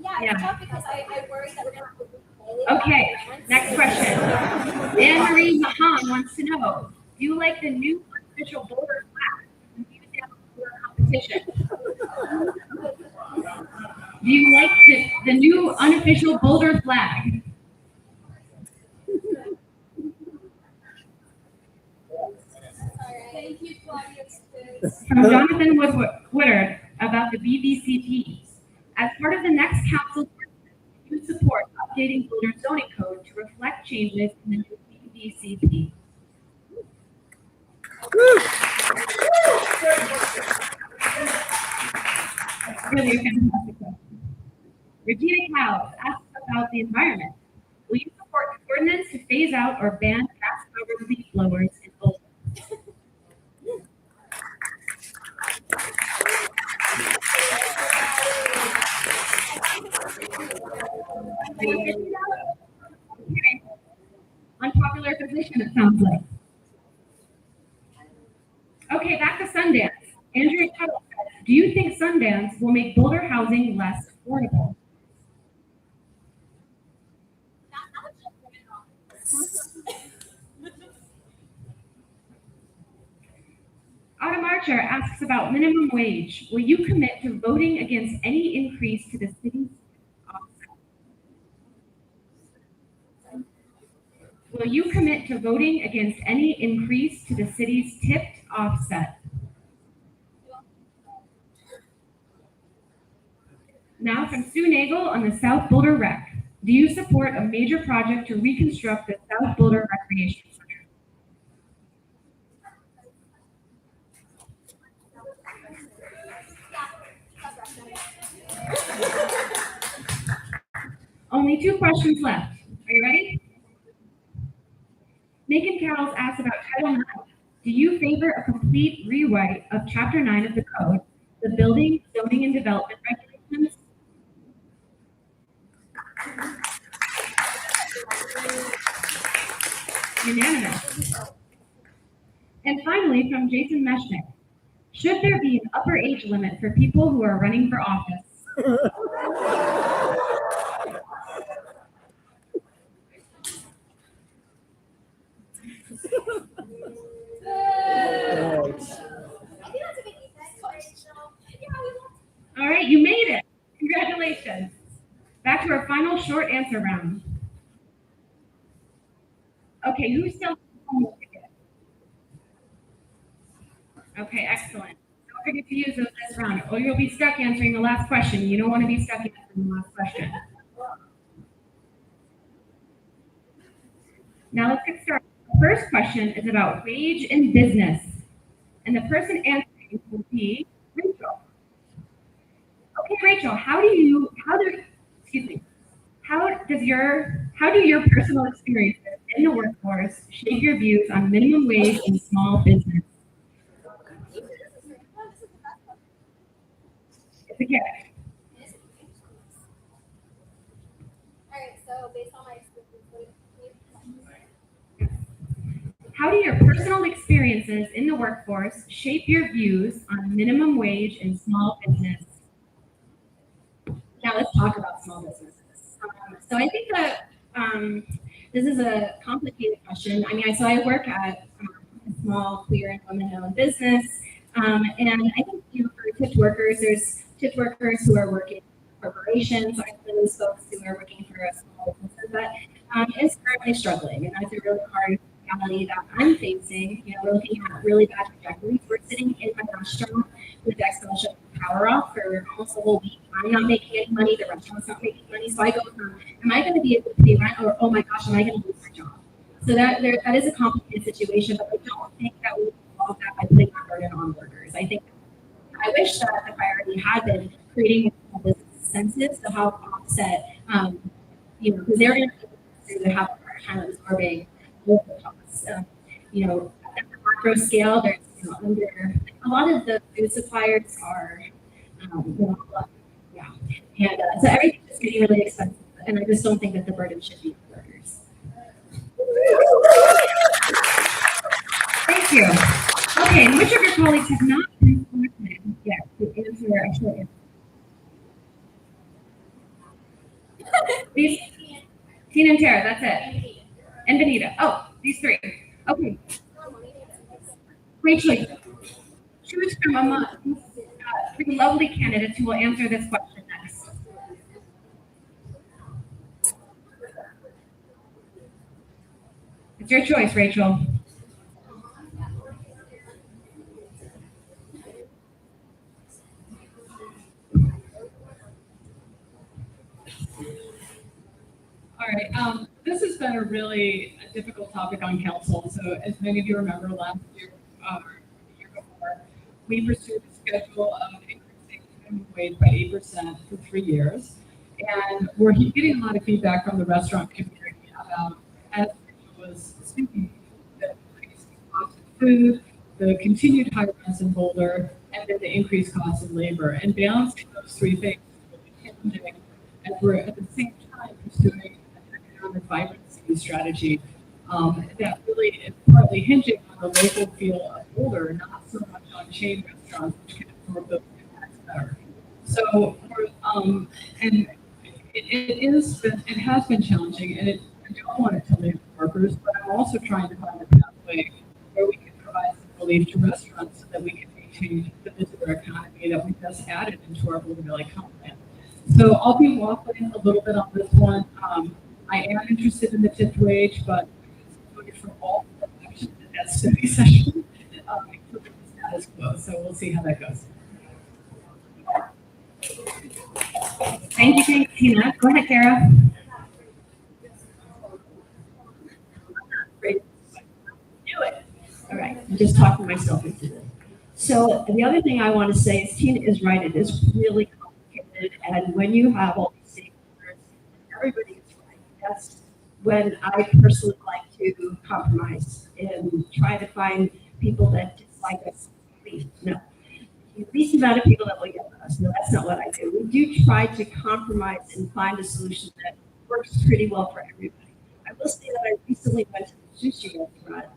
Yeah, Yeah. it's tough because I worry that we're gonna have to replay Okay, that next question. Anne-Marie Mahan wants to know, do you like the new official Boulder flag from the Boulder competition? Do you like the new unofficial Boulder flag? Thank you, Claudia. From Jonathan Woodard about the BVCP. As part of the next council, you support updating Boulder's zoning code to reflect changes in the new BVCP. Really a fantastic question. Regina House asks about the environment. Will you support the ordinance to phase out or ban gas-powered leaf blowers in Boulder? Unpopular position, it sounds like. Okay, back to Sundance. Andrew Tuttle says, do you think Sundance will make Boulder housing less affordable? Autumn Archer asks about minimum wage. Will you commit to voting against any increase to the city's offset? Will you commit to voting against any increase to the city's tipped offset? Now from Sue Nagel on the South Boulder Rec. Do you support a major project to reconstruct the South Boulder Recreation Center? Only 2 questions left. Are you ready? Megan Carroll's asked about Title IX. Do you favor a complete rewrite of Chapter 9 of the Code, the Building, Zoning, and Development Regulations? Unanimous. And finally, from Jason Meshnick. Should there be an upper age limit for people who are running for office? All right, you made it. Congratulations. Back to our final short answer round. Okay, who's still home ticket? Okay, excellent. Don't forget to use those this round, or you'll be stuck answering the last question. You don't want to be stuck answering the last question. Now let's get started. The first question is about wage and business. And the person answering will be Rachel. Okay, Rachel, how do your personal experiences in the workforce shape your views on minimum wage and small business? It's a gift. All right, so based on my experience, How do your personal experiences in the workforce shape your views on minimum wage and small business? Now let's talk about small businesses. So I think that this is a complicated question. I mean, so I work at a small queer and women-owned business, and I think for tipped workers, there's tipped workers who are working for corporations, or those folks who are working for a small business that is currently struggling, and that's a really hard reality that I'm facing. We're looking at really bad trajectories. We're sitting in my restaurant with the exponential power off for almost a whole week. I'm not making any money. The restaurant's not making money. So I go from, am I going to be able to pay rent, or oh my gosh, am I going to lose my job? So that is a complicated situation, but I don't think that we solve that by putting that burden on workers. I wish that the priority had been creating a business census to help offset, because they're going to have a hard time absorbing local costs. At the macro scale, there's under a lot of the food suppliers are, and so everything's just getting really expensive, and I just don't think that the burden should be on workers. you. Okay, and which of your colleagues have not been selected yet to answer a short answer? These, Tina and Tara, that's it. And Benita. Oh, these three. Okay. Rachel, choose from among three lovely candidates who will answer this question next. It's your choice, Rachel. All right, this has been a really difficult topic on council. So as many of you remember last year, the year before, we pursued a schedule of increasing minimum wage by 8% for 3 years. And we're getting a lot of feedback from the restaurant community about, as Rachel was speaking, the increased cost of food, the continued high rents in Boulder, and then the increased cost of labor. And balancing those three things is really challenging as we're at the same time pursuing economic vibrancy strategy that really is partly hinging on the local feel of Boulder, not so much on chain restaurants, which can absorb those impacts better. So, and it has been challenging, and I don't want it to leave workers, but I'm also trying to find a pathway where we can provide some relief to restaurants so that we can maintain the visitor economy that we just added into our Boulder Valley comp plan. So I'll be waffling a little bit on this one. I am interested in the tipped wage, but for all elections at that study session, including the status quo. So we'll see how that goes. Thank you, Tina. Go ahead, Tara. Great. Do it. All right. I'm just talking myself into it. So the other thing I want to say is Tina is right. It is really complicated. And when you have all these stakeholders, everybody is right. That's when I personally like to compromise and try to find people that dislike us. No. The least amount of people that will yell at us. No, that's not what I do. We do try to compromise and find a solution that works pretty well for everybody. I will say that I recently went to the sushi restaurant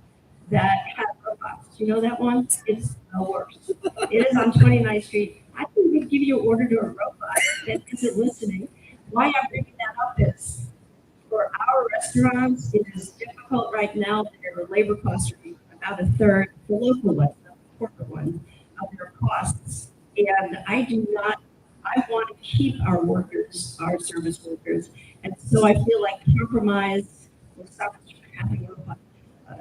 that had robots. Do you know that one? It's the worst. It is on 29th Street. I can give you an order to a robot that isn't listening. Why I'm bringing that up is for our restaurants, it is difficult right now. Their labor costs are about a third, the local ones, not the corporate one, of their costs. And I want to keep our workers, our service workers. And so I feel like compromise will stop us from having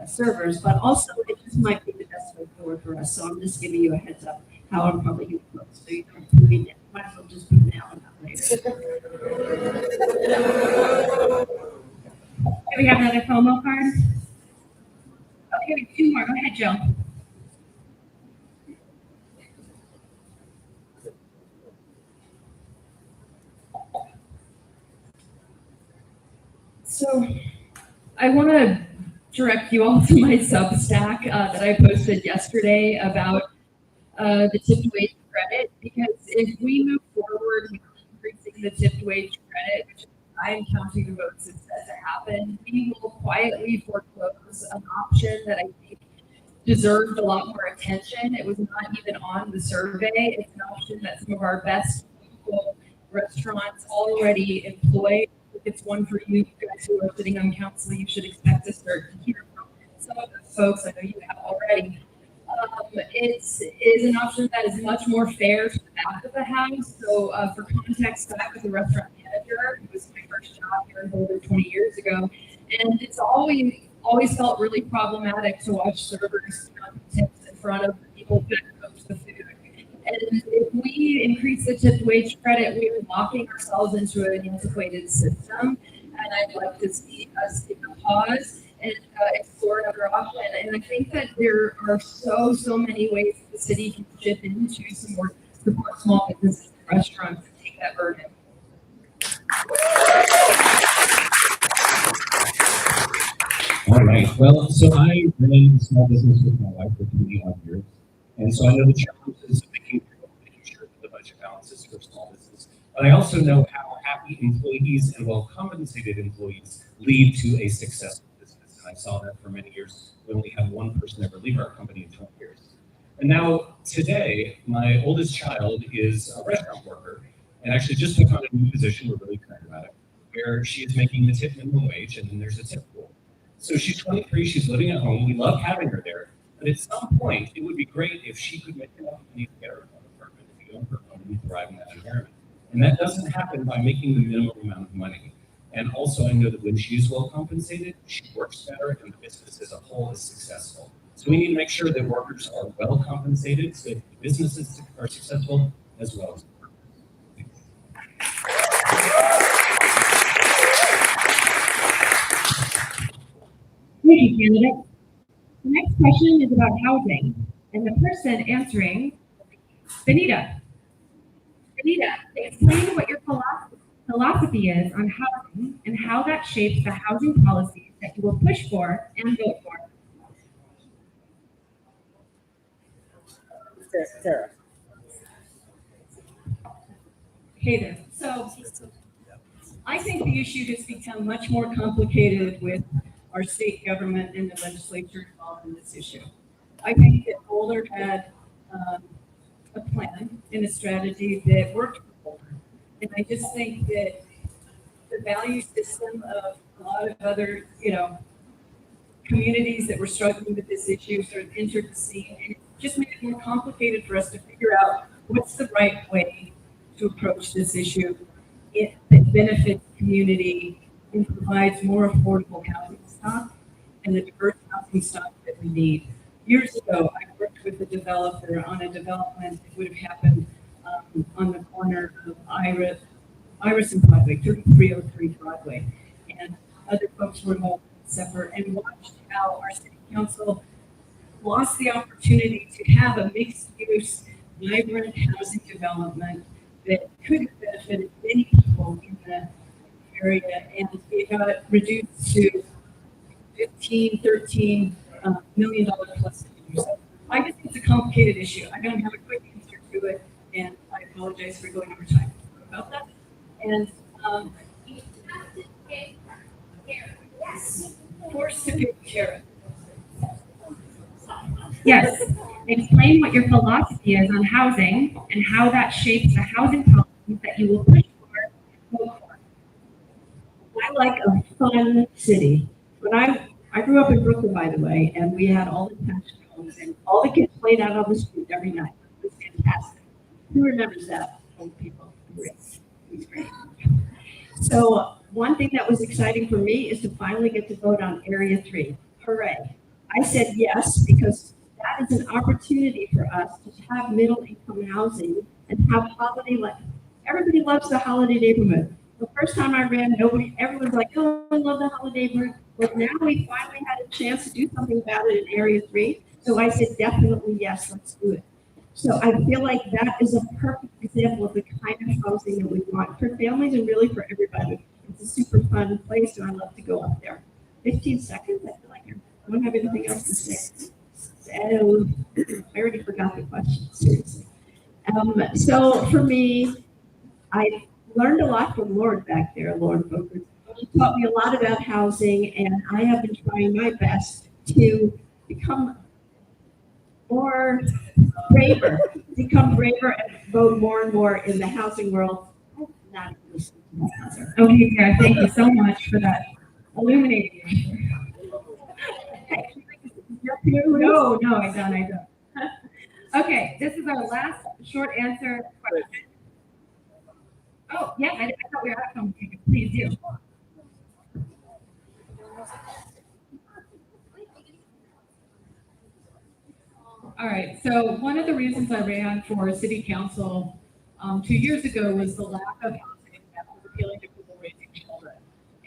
servers, but also it just might be the best way forward for us. So I'm just giving you a heads up how I'm probably going to vote. So you don't be might as well just be now and not later. Do we have another FOMO card? Okay, we have two more. Go ahead, Joe. So I want to direct you all to my Substack that I posted yesterday about the tipped wage credit, because if we move forward with increasing the tipped wage credit, which I'm counting the votes it's set to happen, we will quietly foreclose an option that I think deserved a lot more attention. It was not even on the survey. It's an option that some of our best local restaurants already employ. If it's one for you guys who are sitting on council, you should expect to start to hear from some of those folks. I know you have already. It is an option that is much more fair to the back of the house. So for context, I was a restaurant manager. It was my first job here in Boulder 20 years ago. And it's always felt really problematic to watch servers tips in front of the people who cook the food. And if we increase the tipped wage credit, we are locking ourselves into an antiquated system. And I'd like to see us take a pause and explore another option. And I think that there are so many ways that the city can chip into some more support small businesses and restaurants and take that burden. All right. Well, so I ran a small business with my wife for 20-odd years. And so I know the challenges of making sure that the budget balances for small business. But I also know how happy employees and well-compensated employees lead to a successful business. I saw that for many years. We only had one person ever leave our company in 20 years. And now today, my oldest child is a restaurant worker and actually just took on a new position. We're really excited about it, where she is making the tip minimum wage, and then there's a tip pool. So she's 23, she's living at home. We love having her there. But at some point, it would be great if she could make enough money to get her own apartment, to own her home, and thrive in that environment. And that doesn't happen by making the minimum amount of money. And also, I know that when she's well compensated, she works better, and the business as a whole is successful. So we need to make sure that workers are well compensated so that businesses are successful as well as workers. Thank you, candidate. The next question is about housing, and the person answering, Benita. Benita, explain what your philosophy is on housing and how that shapes the housing policies that you will push for and vote for. Tara. Hey there. So I think the issue has become much more complicated with our state government and the legislature involved in this issue. I think that Boulder had a plan and a strategy that worked for Boulder. And I just think that the value system of a lot of other, communities that were struggling with this issue sort of entered the scene, and it just made it more complicated for us to figure out what's the right way to approach this issue that benefits the community and provides more affordable housing stock and the diverse housing stock that we need. Years ago, I worked with a developer on a development that would have happened on the corner of Iris and Broadway, 3303 Broadway, and other folks were involved in separate, and watched how our city council lost the opportunity to have a mixed-use, vibrant housing development that could have benefited many people in the area, and it got reduced to $13 million plus. So I just think it's a complicated issue. I don't have a quick answer to it, and I apologize for going over time about that. And forced to pick carrot. Yes, explain what your philosophy is on housing and how that shapes the housing policies that you will push for and vote for. I like a fun city. When I grew up in Brooklyn, by the way, and we had all the attached homes, and all the kids played out on the street every night. It was fantastic. Who remembers that? Old people. Great. It was great. So one thing that was exciting for me is to finally get to vote on Area 3. Hooray. I said yes, because that is an opportunity for us to have middle income housing and have holiday life. Everybody loves the holiday neighborhood. The first time I ran, everyone's like, oh, I love the holiday neighborhood. But now we finally had a chance to do something about it in Area 3. So I said, definitely yes, let's do it. So I feel like that is a perfect example of the kind of housing that we want for families and really for everybody. It's a super fun place, and I love to go up there. 15 seconds, I feel like I don't have anything else to say. So I already forgot the question, seriously. So for me, I learned a lot from Lauren back there, Lauren Booker. She taught me a lot about housing, and I have been trying my best to become braver and vote more and more in the housing world. Not listening to my answer. Okay, Tara, thank you so much for that illuminating. No, I don't. Okay, this is our last short answer question. Oh, yeah, I thought we were at home. Please do. All right, so one of the reasons I ran for city council 2 years ago was the lack of housing that was appealing to people raising children.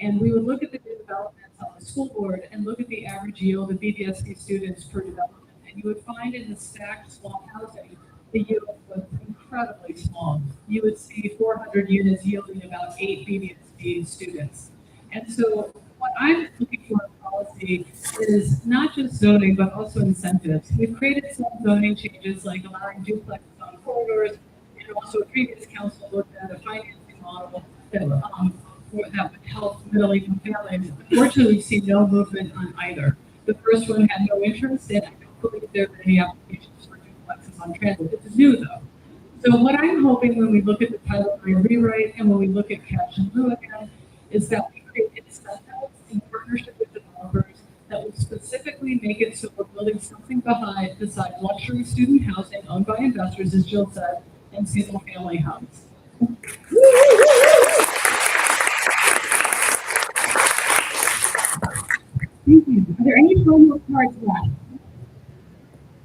And we would look at the developments on the school board and look at the average yield of BBSC students per development. And you would find in the stacked small housing, the yield was incredibly small. You would see 400 units yielding about 8 BBSC students. And so what I'm looking for in policy is not just zoning, but also incentives. We've created some zoning changes like allowing duplexes on corridors, and also a previous council looked at a financing model that would help middle-income families. Unfortunately, we've seen no movement on either. The first one had no interest, and I don't believe there are any applications for duplexes on transit. It's new, though. So what I'm hoping when we look at the Title IX rewrite and when we look at cash and lieu again, is that we create incentives in partnership with developers that will specifically make it so we're building something besides luxury student housing owned by investors, as Jill said, and single-family homes. Thank you. Are there any promo cards left?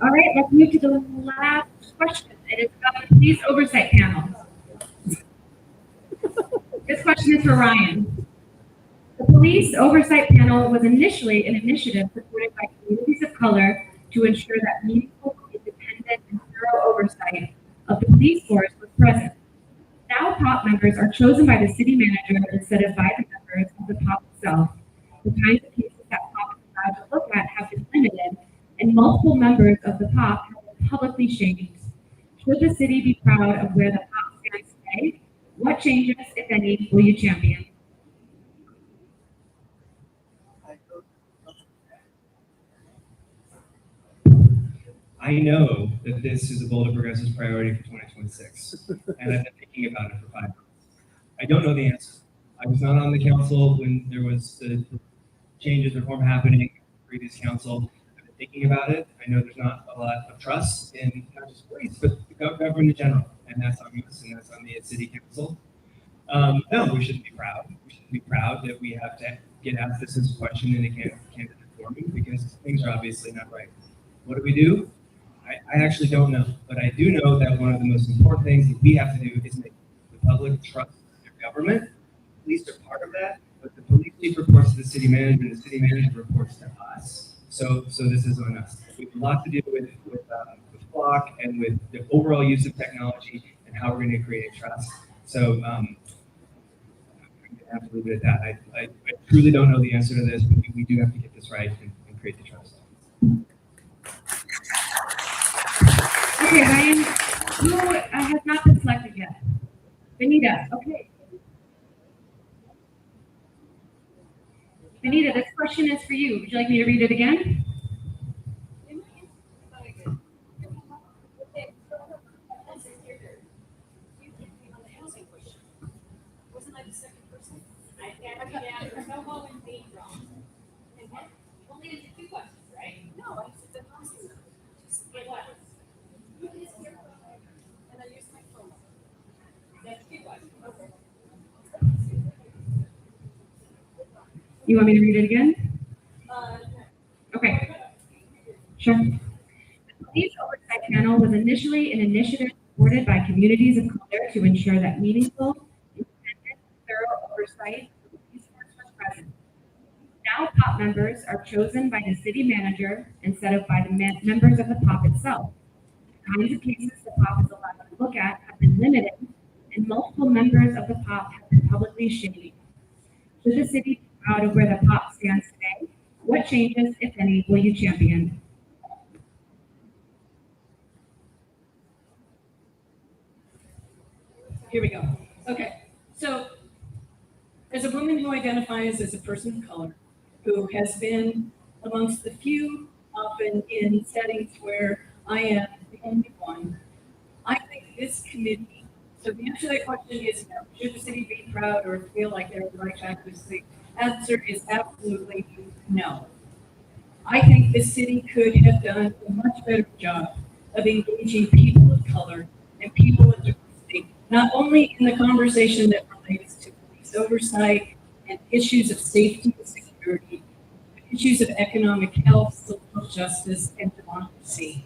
All right, let's move to the last question. It is about the police oversight panel. This question is for Ryan. The police oversight panel was initially an initiative supported by communities of color to ensure that meaningful, independent, and thorough oversight of the police force was present. Now POP members are chosen by the city manager instead of by the members of the POP itself. The kinds of cases that POP is allowed to look at have been limited, and multiple members of the POP have been publicly shamed. Should the city be proud of where the POP stands today? What changes, if any, will you champion? I know that this is a Boulder Progressives priority for 2026, and I've been thinking about it for 5 months. I don't know the answer. I was not on the council when there was the changes, reform happening in the previous council. I've been thinking about it. I know there's not a lot of trust in not just police, but the government in general, and that's on us, and that's on the city council. No, we shouldn't be proud. We should be proud that we have to get asked this as a question in a candidate forum because things are obviously not right. What do? I actually don't know, but I do know that one of the most important things that we have to do is make the public trust their government. Police are part of that, but the police chief reports to the city manager, and the city manager reports to us. So this is on us. We have a lot to do with flock and with the overall use of technology and how we're going to create trust. So I'm going to have to leave it at that. I truly don't know the answer to this, but we do have to get this right and create the trust. Okay, Ryan, who has not been selected yet? Benita, okay. Benita, this question is for you. Would you like me to read it again? Wasn't I the second person? I can't read it. There's no one being wrong. Only answered 2 questions, right? No, I said the first one. It was. And I used my phone. That's 2 questions. Okay. You want me to read it again? Okay. Sure. The police oversight panel was initially an initiative supported by communities of color to ensure that meaningful, independent, thorough oversight of the police force was present. Now POP members are chosen by the city manager instead of by the members of the POP itself. The kinds of cases the POP is allowed to look at have been limited, and multiple members of the POP have been publicly shamed. Should the city be proud of where the POP stands today? What changes, if any, will you champion? Here we go. Okay, so as a woman who identifies as a person of color, who has been amongst the few, often in settings where I am the only one, I think this committee, so the answer to that question is no. Should the city be proud or feel like they're the right track with the answer is absolutely no. I think the city could have done a much better job of engaging people of color and people of diversity, not only in the conversation that relates to police oversight and issues of safety and security, but issues of economic health, social justice, and democracy.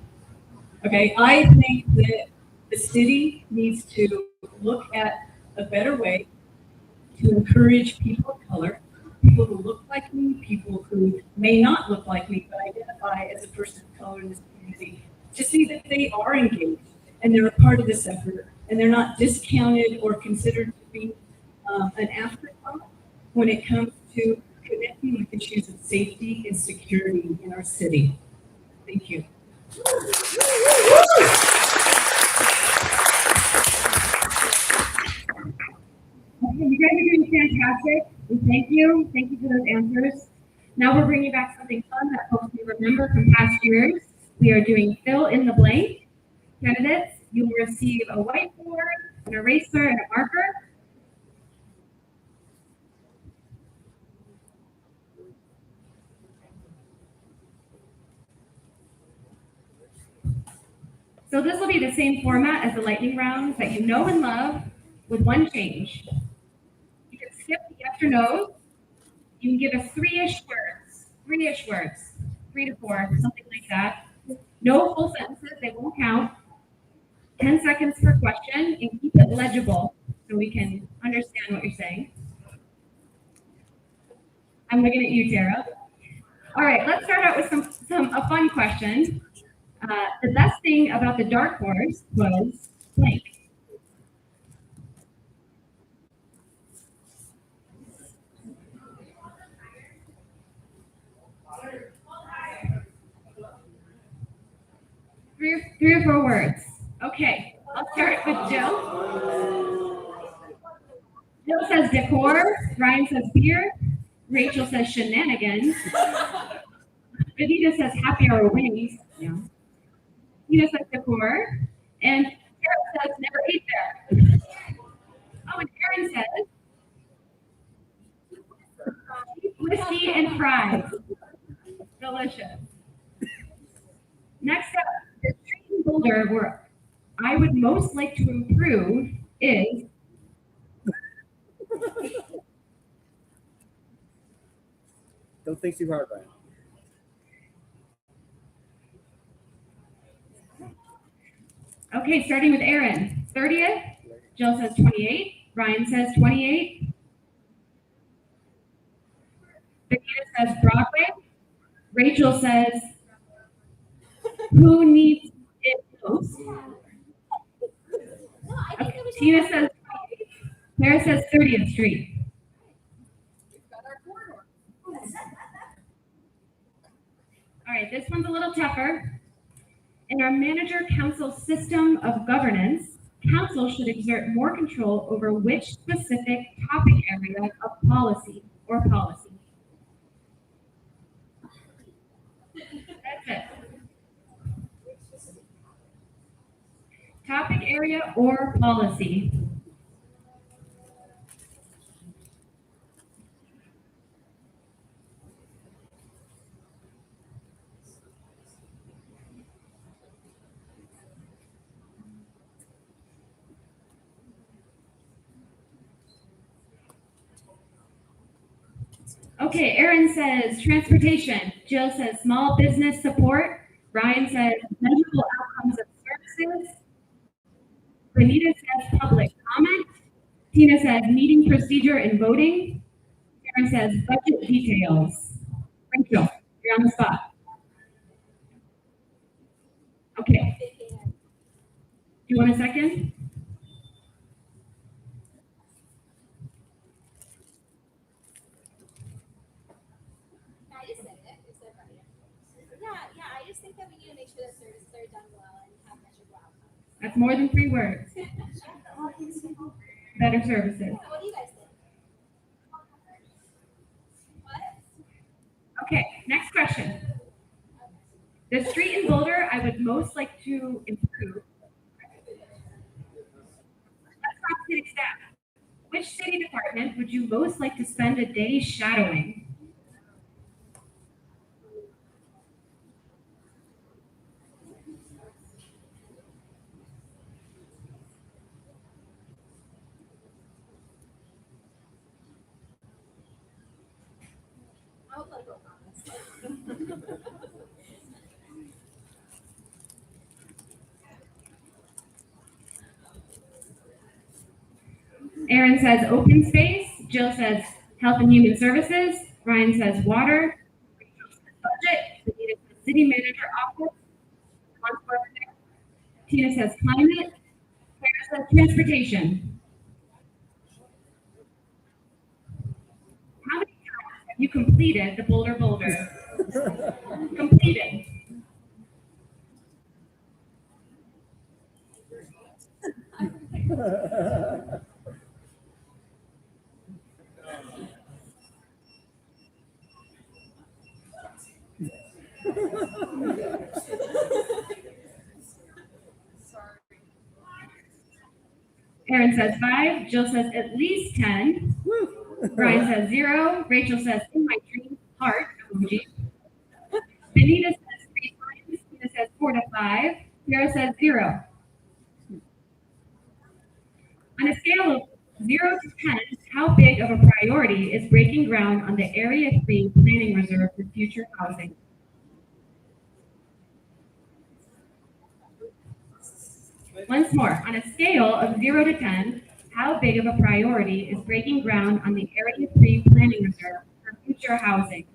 Okay, I think that the city needs to look at a better way to encourage people of color, people who look like me, people who may not look like me, but identify as a person of color in this community, to see that they are engaged and they're a part of this effort and they're not discounted or considered to be an afterthought when it comes to connecting with issues of safety and security in our city. Thank you. You guys are doing fantastic. And thank you. Thank you for those answers. Now we're bringing back something fun that folks may remember from past years. We are doing fill in the blank. Candidates, you will receive a whiteboard, an eraser, and a marker. So this will be the same format as the lightning rounds that you know and love, with one change. You can skip the yes or no. You can give us three-ish words, 3 to 4, something like that. No full sentences, they won't count. 10 seconds per question, and keep it legible so we can understand what you're saying. I'm looking at you, Tara. All right, let's start out with a fun question. The best thing about the dark horse was blank. Three or 4 words. Okay, I'll start with Jill. Jill says decor. Ryan says beer. Rachel says shenanigans. Vidita says happy hour wings. Yeah. Tina says decor. And Sarah says never ate there. Oh, and Erin says whiskey and fries. Delicious. Next up, the street in Boulder where I would most like to improve is Don't think too hard, Ryan. okay, starting with Erin. 30th. Jill says 28. Ryan says 28. Benita says Broadway. Rachel says who needs it most? Okay. Tina says 28. Sarah says 30th Street. All right, this one's a little tougher. In our manager-council system of governance, council should exert more control over which specific topic area of policy or policy. That's it. Topic area or policy. Okay, Erin says transportation. Jill says small business support. Ryan says measurable outcomes of services. Benita says public comment. Tina says meeting procedure and voting. Karen says budget details. Rachel, you're on the spot. Okay. Do you want a second? I just think that we need to make sure that services are done well and have measurable outcomes. That's more than 3 words. Better services. What do you guys think? What? Okay, next question. The street in Boulder I would most like to improve. Let's talk city staff. Which city department would you most like to spend a day shadowing? I would like to go comments. Erin says open space. Jill says health and human services. Ryan says water. Rachel says budget. Benita says city manager office. Tina says climate. Sarah says transportation. How many times have you completed the Boulder Boulder? Completed. Aaron says 5. Jill says at least 10. Brian says 0. Rachel says in my dream, heart emoji. Benita says 3 times. Tina says 4 to 5. Sarah says 0. On a scale of 0 to 10, how big of a priority is breaking ground on the Area 3 planning reserve for future housing? Once more, on a scale of 0 to 10, how big of a priority is breaking ground on the Area 3 planning reserve for future housing?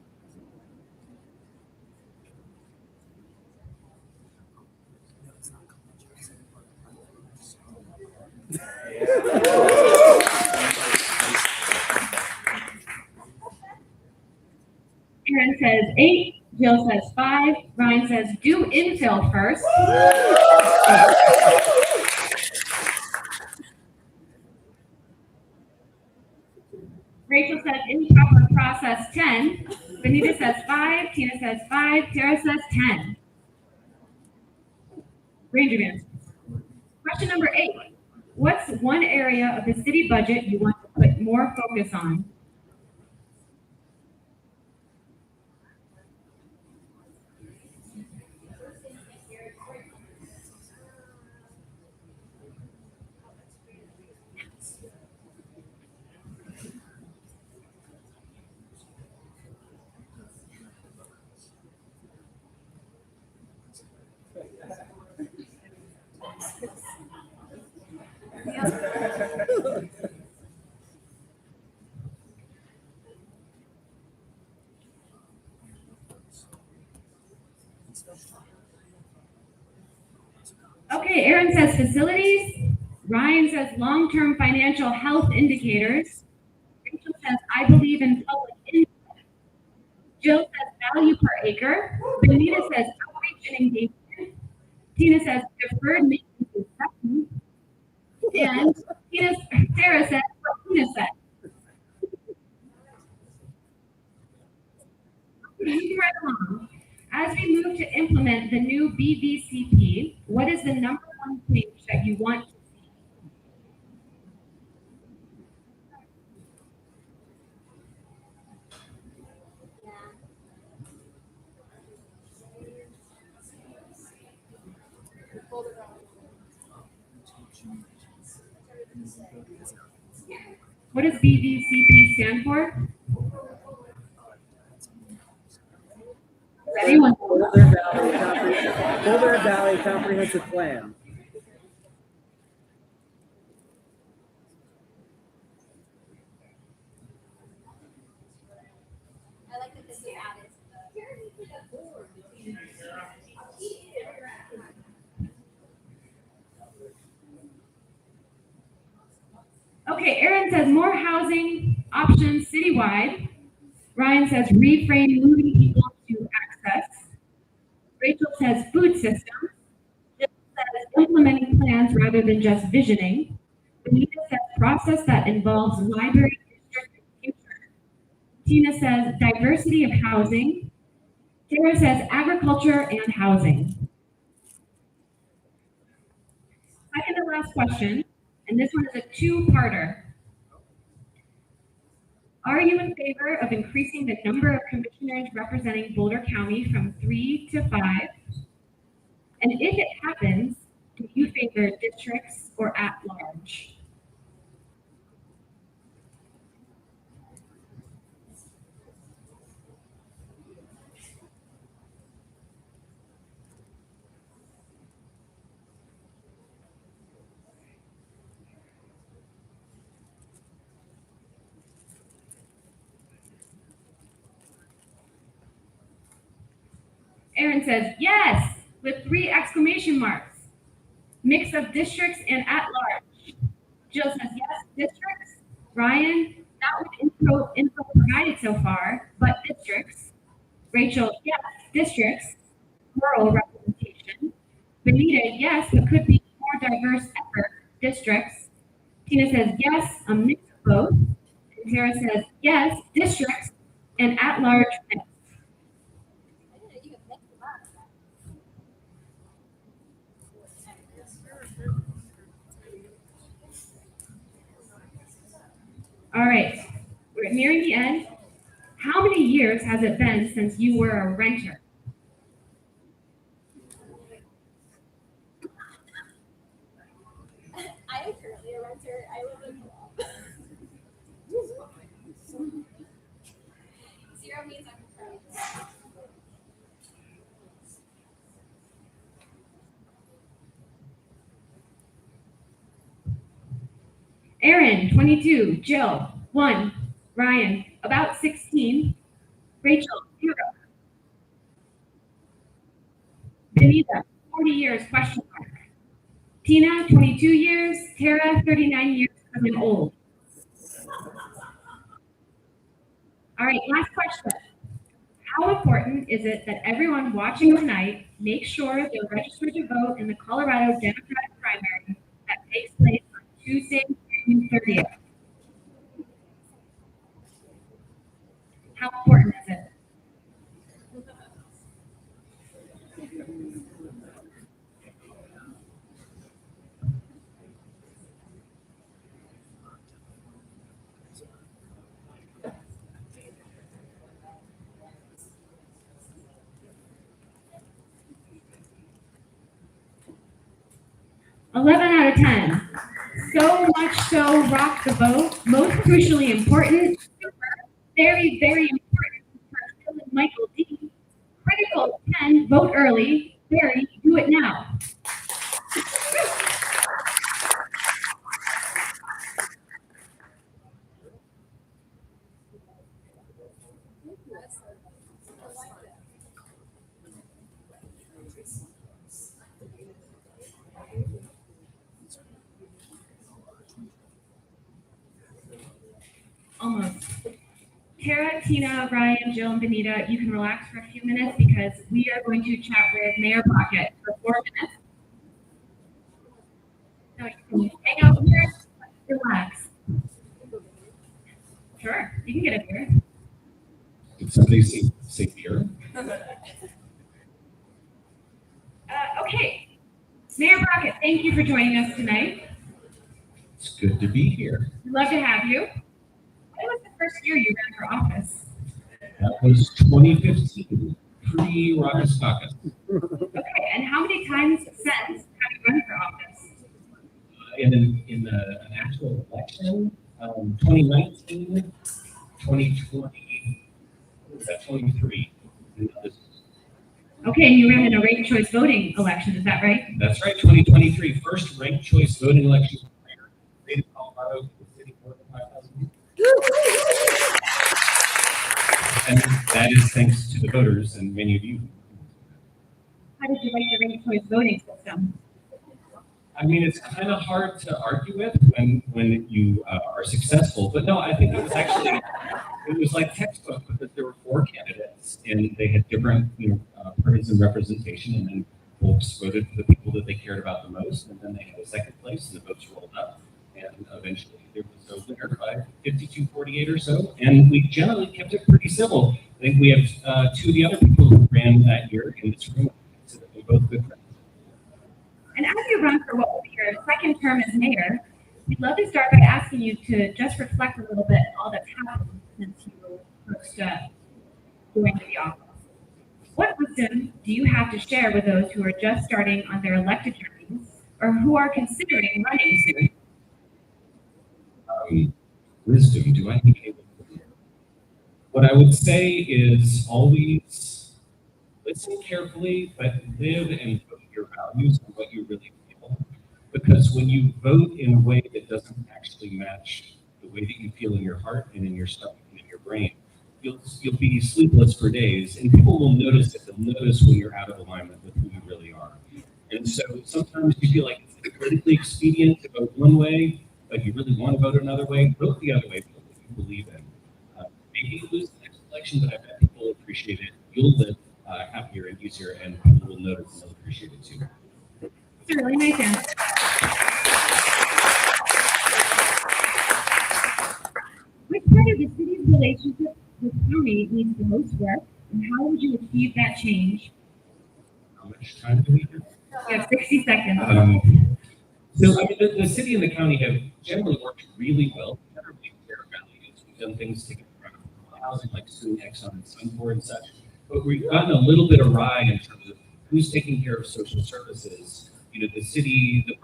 Aaron says 8. Jill says 5. Ryan says do infill first. Rachel says improper process 10. Benita says 5. Tina says 5. Tara says 10. Range of answers. Question number 8. What's one area of the city budget you want to put more focus on? Okay, Aaron says facilities. Ryan says long-term financial health indicators. Rachel says I believe in public input. Jill says value per acre. Benita says outreach and engagement. Tina says deferred maintenance is second. And Sarah says what Tina said. Moving right along. As we move to implement the new BVCP, what is the number one change that you want to see? What does BVCP stand for? Anyone? Boulder Valley Comprehensive Plan. I like that this is added. Okay, Aaron says more housing options citywide. Ryan says reframe moving people to access. Rachel says food systems. Jill says implementing plans rather than just visioning. Benita says process that involves library district future. Tina says diversity of housing. Tara says agriculture and housing. Second to last question, and this one is a two-parter. Are you in favor of increasing the number of commissioners representing Boulder County from 3 to 5? And if it happens, do you favor districts or at large? Aaron says yes, with 3 exclamation marks. Mix of districts and at large. Jill says yes, districts. Ryan, not with info provided so far, but districts. Rachel, yes, districts. Rural representation. Benita, yes, but could be more diverse effort, districts. Tina says yes, a mix of both. And Tara says yes, districts, and at large mix. All right, we're nearing the end. How many years has it been since you were a renter? I am currently a renter. I live in Zero means I'm proud. Aaron, 22. Jill, 1. Ryan, about 16. Rachel, 0. Benita, 40 years, question mark. Tina, 22 years. Tara, 39 years, because I'm old. All right, last question. How important is it that everyone watching tonight make sure they're registered to vote in the Colorado Democratic primary that takes place on Tuesday, June 30th? How important is it? Out of 10. So much so, rock the vote. Most crucially important, very, very important for Phil and Michael D. Critical 10, vote early. Barry, do it now. Almost. Tara, Tina, Ryan, Jill, and Benita, you can relax for a few minutes because we are going to chat with Mayor Pocket for 4 minutes. So you can hang out here, relax. Sure, you can get a beer. Did somebody say beer? Okay, Mayor Pocket, thank you for joining us tonight. It's good to be here. We'd love to have you. When was the first year you ran for office? That was 2015, pre-Raucous Caucus. Okay, and how many times since have you run for office? In an actual election, 2019, 2020, what was that, 23. Okay, and you ran in a ranked choice voting election, is that right? That's right, 2023, first ranked choice voting election in the state of Colorado, the city more than 5,000 people. And that is thanks to the voters and many of you. How did you like the ranked choice voting system? I mean, it's kind of hard to argue with when you are successful, but no, I think it was like textbook because there were 4 candidates and they had different partisan representation, and then folks voted for the people that they cared about the most, and then they had a second place and the votes rolled up, and eventually there was a winner by 52-48 or so, and we generally kept it pretty civil. I think we have 2 of the other people who ran that year in this room, so that they're both good friends. And as you run for what will be your second term as mayor, we'd love to start by asking you to just reflect a little bit on all that's happened since you first joined the office. What wisdom do you have to share with those who are just starting on their elected journeys or who are considering running soon? Wisdom, do I need any wisdom? What I would say is always listen carefully, but live and vote your values and what you really feel. Because when you vote in a way that doesn't actually match the way that you feel in your heart and in your stomach and in your brain, you'll be sleepless for days, and people will notice it. They'll notice when you're out of alignment with who you really are. And so sometimes you feel like it's politically expedient to vote one way, but you really want to vote another way. Vote the other way, vote what you believe in. Maybe you lose the next election, but I bet people will appreciate it. You'll live happier and easier, and people will notice and they'll appreciate it too. It's a really nice answer. Which part of the city's relationship with county needs the most work, and how would you achieve that change? How much time do we have? You have 60 seconds. So I mean, the city and the county have generally worked really well together. We share values We've done things to get around housing, like suing Exxon and Suncor and such. But we've gotten a little bit awry in terms of who's taking care of social services. The city, the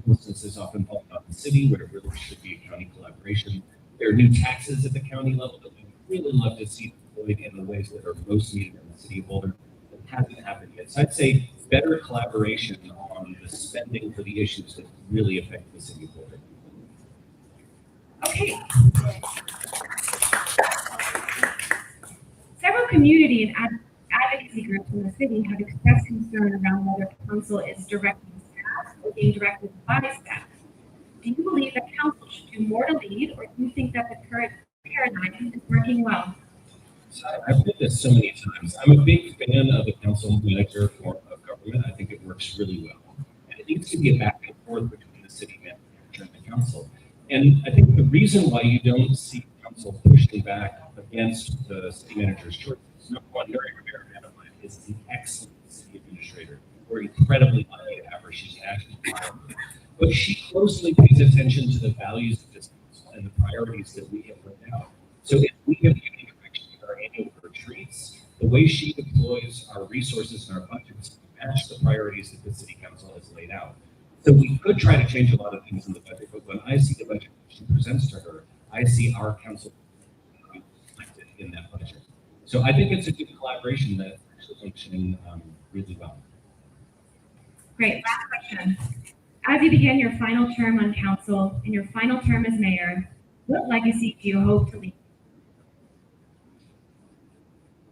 homelessness is often falling on the city, where it really should be a county collaboration. There are new taxes at the county level that we really love to see deployed in the ways that are most needed in the city of Boulder. That hasn't happened yet. So I'd say better collaboration on the spending for the issues that really affect the city of Boulder. Okay. Several community and advocacy groups in the city have expressed concern around whether council is directing staff or being directed by staff. Do you believe that council should do more to lead, or do you think that the current paradigm is working well? So I've heard this so many times. I'm a big fan of the council manager form of government. I think it works really well. And it needs to be a back and forth between the city manager and the council. And I think the reason why you don't see council pushing back against the city manager's choices, number one, Mary Rivera is an excellent city administrator. We're incredibly lucky to have her. She's actually powerful. But she closely pays attention to the values of this council and the priorities that we have laid out. So if we have any direction in our annual retreats, the way she deploys our resources and our budgets match the priorities that the city council has laid out. So we could try to change a lot of things in the budget, but when I see the budget she presents to her, I see our council reflected in that budget. So I think it's a good collaboration that's actually functioning really well. Great. Last question. As you begin your final term on council and your final term as mayor, what legacy do you hope to leave?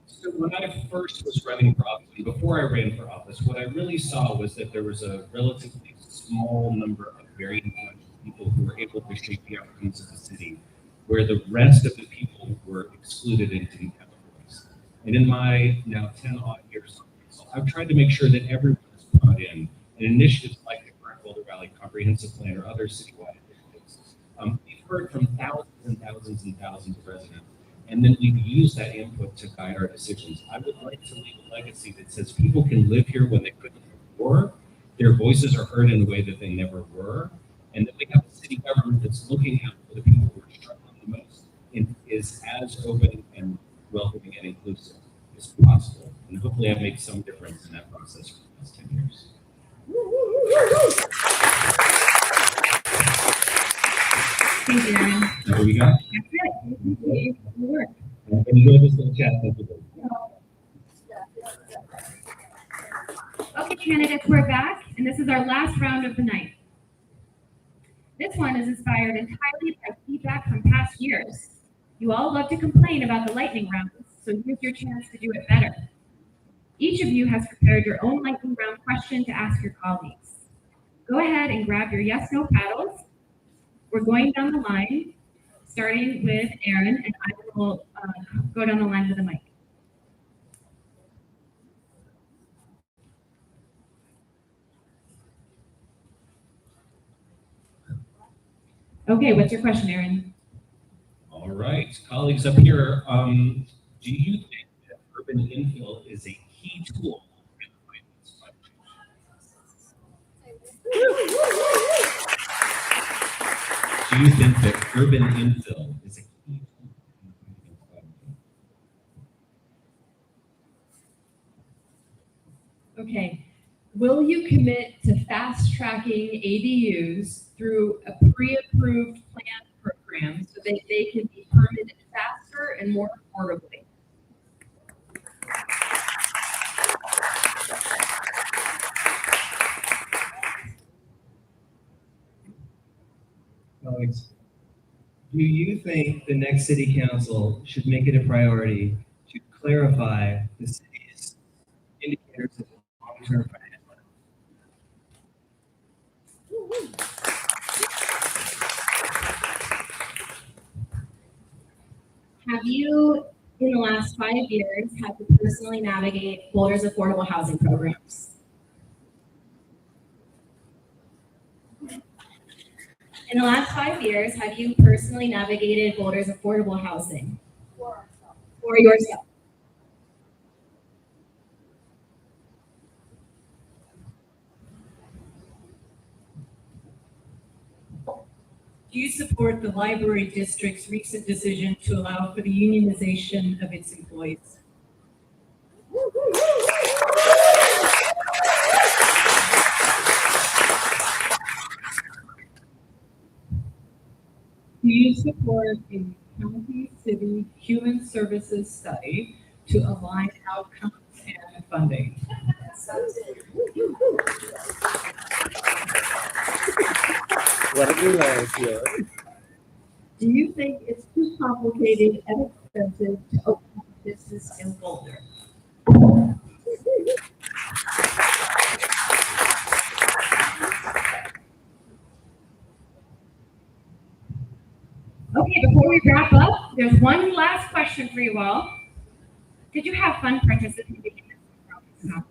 So when I first was running for office, and before I ran for office, what I really saw was that there was a relatively small number of very influential people who were able to shape the outcomes of the city, where the rest of the people were excluded and didn't have a voice. And in my now 10 odd years on council, I've tried to make sure that everyone is brought in, and initiatives like the current Boulder Valley Comprehensive Plan or other citywide initiatives. We've heard from thousands and thousands and thousands of residents, and then we've used that input to guide our decisions. I would like to leave a legacy that says people can live here when they couldn't before, their voices are heard in a way that they never were, and that we have a city government that's looking out for the people who are struggling the most and is as open and welcoming and inclusive as possible. And hopefully I've made some difference in that process for the last 10 years. Thank you, Aaron. That's what we got. That's it. Good work. Enjoy this little chat. Thank you. Okay, candidates, we're back, and this is our last round of the night. This one is inspired entirely by feedback from past years. You all love to complain about the lightning rounds, so here's your chance to do it better. Each of you has prepared your own lightning round question to ask your colleagues. Go ahead and grab your yes/no paddles. We're going down the line, starting with Aaron, and I will go down the line with the mic. Okay, what's your question, Aaron? All right, colleagues up here, do you think that urban infill is a key tool in fighting this climate change? Do you think that urban infill is a key tool in fighting climate change? Okay. Will you commit to fast tracking ADUs through a pre-approved plan program so that they can be permitted faster and more affordably? Colleagues, do you think the next city council should make it a priority to clarify the city's indicators of long-term financial? Have you, in the last 5 years, had to personally navigate Boulder's affordable housing programs? In the last 5 years, have you personally navigated Boulder's affordable housing? For yourself. Do you support the library district's recent decision to allow for the unionization of its employees? Do you support a county-city human services study to align outcomes and funding? What did we learn here? Do you think it's too complicated and expensive to open a business in Boulder? Okay, before we wrap up, there's one last question for you all. Did you have fun participating in this?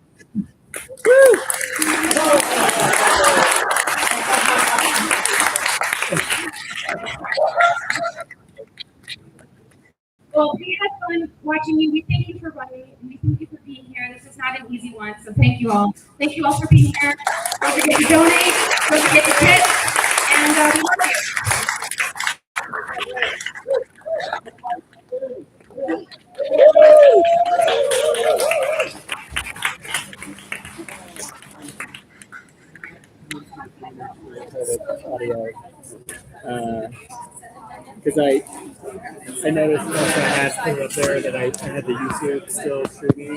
Well, we had fun watching you. We thank you for running, and we thank you for being here. This is not an easy one, so thank you all. Thank you all for being here. Don't forget to donate. Don't forget to tip. And we love you. Because I noticed once I had put up there that I had the YouTube still streaming.